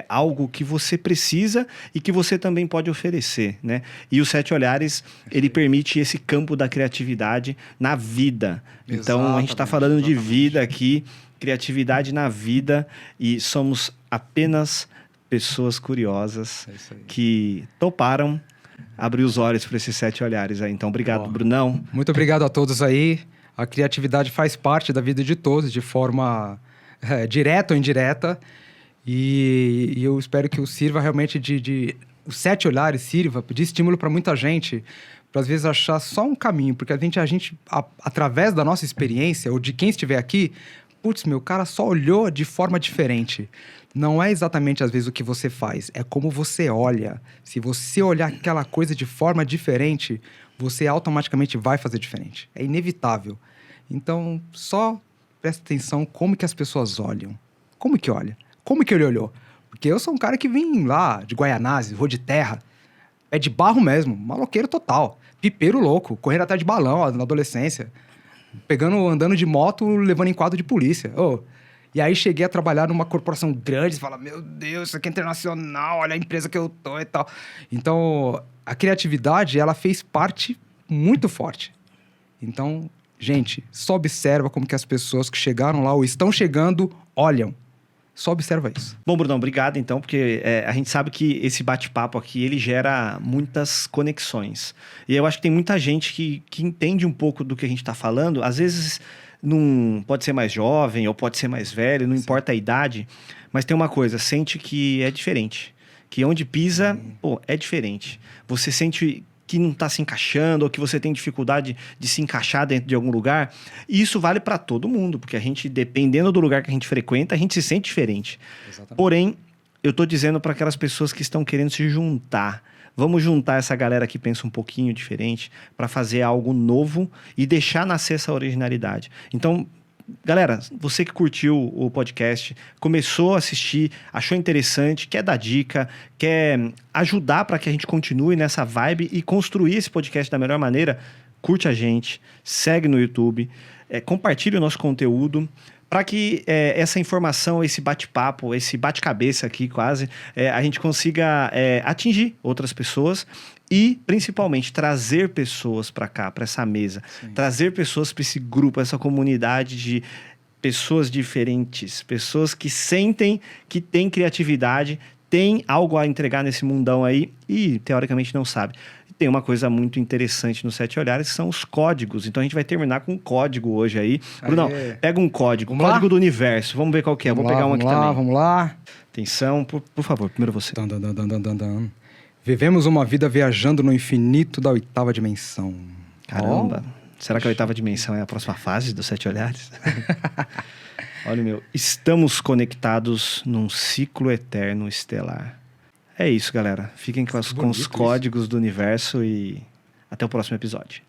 algo que você precisa e que você também pode oferecer, né? E o Sete Olhares, ele permite esse campo da criatividade na vida. Então, a gente está falando de vida aqui, criatividade na vida, e somos apenas pessoas curiosas que toparam abrir os olhos para esses 7 olhares aí. Então, obrigado, Brunão. Muito obrigado a todos aí. A criatividade faz parte da vida de todos, de forma direta ou indireta. E eu espero que o sirva realmente os 7 olhares sirva de estímulo para muita gente, para às vezes achar só um caminho, porque a gente através da nossa experiência, ou de quem estiver aqui, putz, meu cara só olhou de forma diferente. Não é exatamente, às vezes, o que você faz, é como você olha. Se você olhar aquela coisa de forma diferente, você automaticamente vai fazer diferente. É inevitável. Então, só presta atenção como que as pessoas olham. Como que olha? Como que ele olhou? Porque eu sou um cara que vim lá de Guaianazes, rua de terra, pé de barro mesmo, maloqueiro total, pipeiro louco, correndo atrás de balão ó, na adolescência, andando de moto, levando em quadro de polícia. E aí cheguei a trabalhar numa corporação grande, você fala, meu Deus, isso aqui é internacional, olha a empresa que eu tô e tal. Então, a criatividade, ela fez parte muito forte. Então, gente, só observa como que as pessoas que chegaram lá ou estão chegando, olham. Só observa isso. Bom, Brunão, obrigado então, porque a gente sabe que esse bate-papo aqui, ele gera muitas conexões. E eu acho que tem muita gente que entende um pouco do que a gente está falando. Às vezes, não pode ser mais jovem ou pode ser mais velho, não importa a idade. Mas tem uma coisa, sente que é diferente. Que onde pisa, é diferente. Você sente que não está se encaixando ou que você tem dificuldade de se encaixar dentro de algum lugar. E isso vale para todo mundo, porque a gente, dependendo do lugar que a gente frequenta, a gente se sente diferente. Exatamente. Porém, eu estou dizendo para aquelas pessoas que estão querendo se juntar. Vamos juntar essa galera que pensa um pouquinho diferente para fazer algo novo e deixar nascer essa originalidade. Então, galera, você que curtiu o podcast, começou a assistir, achou interessante, quer dar dica, quer ajudar para que a gente continue nessa vibe e construir esse podcast da melhor maneira, curte a gente, segue no YouTube, compartilhe o nosso conteúdo, para que essa informação, esse bate-papo, esse bate-cabeça aqui quase, a gente consiga atingir outras pessoas e, principalmente, trazer pessoas para cá, para essa mesa. Sim. Trazer pessoas para esse grupo, essa comunidade de pessoas diferentes, pessoas que sentem que têm criatividade, têm algo a entregar nesse mundão aí e, teoricamente, não sabe. Tem uma coisa muito interessante nos 7 olhares, que são os códigos. Então, a gente vai terminar com um código hoje aí. Brunão, pega um código. Vamos código lá? do universo. Vamos ver qual que é. Vou pegar um aqui também. Vamos lá. Atenção, por favor, primeiro você. Vivemos uma vida viajando no infinito da 8ª dimensão. Caramba. Será que a 8ª dimensão é a próxima fase dos 7 olhares? Olha o meu. Estamos conectados num ciclo eterno estelar. É isso, galera. Fiquem com os códigos do universo e até o próximo episódio.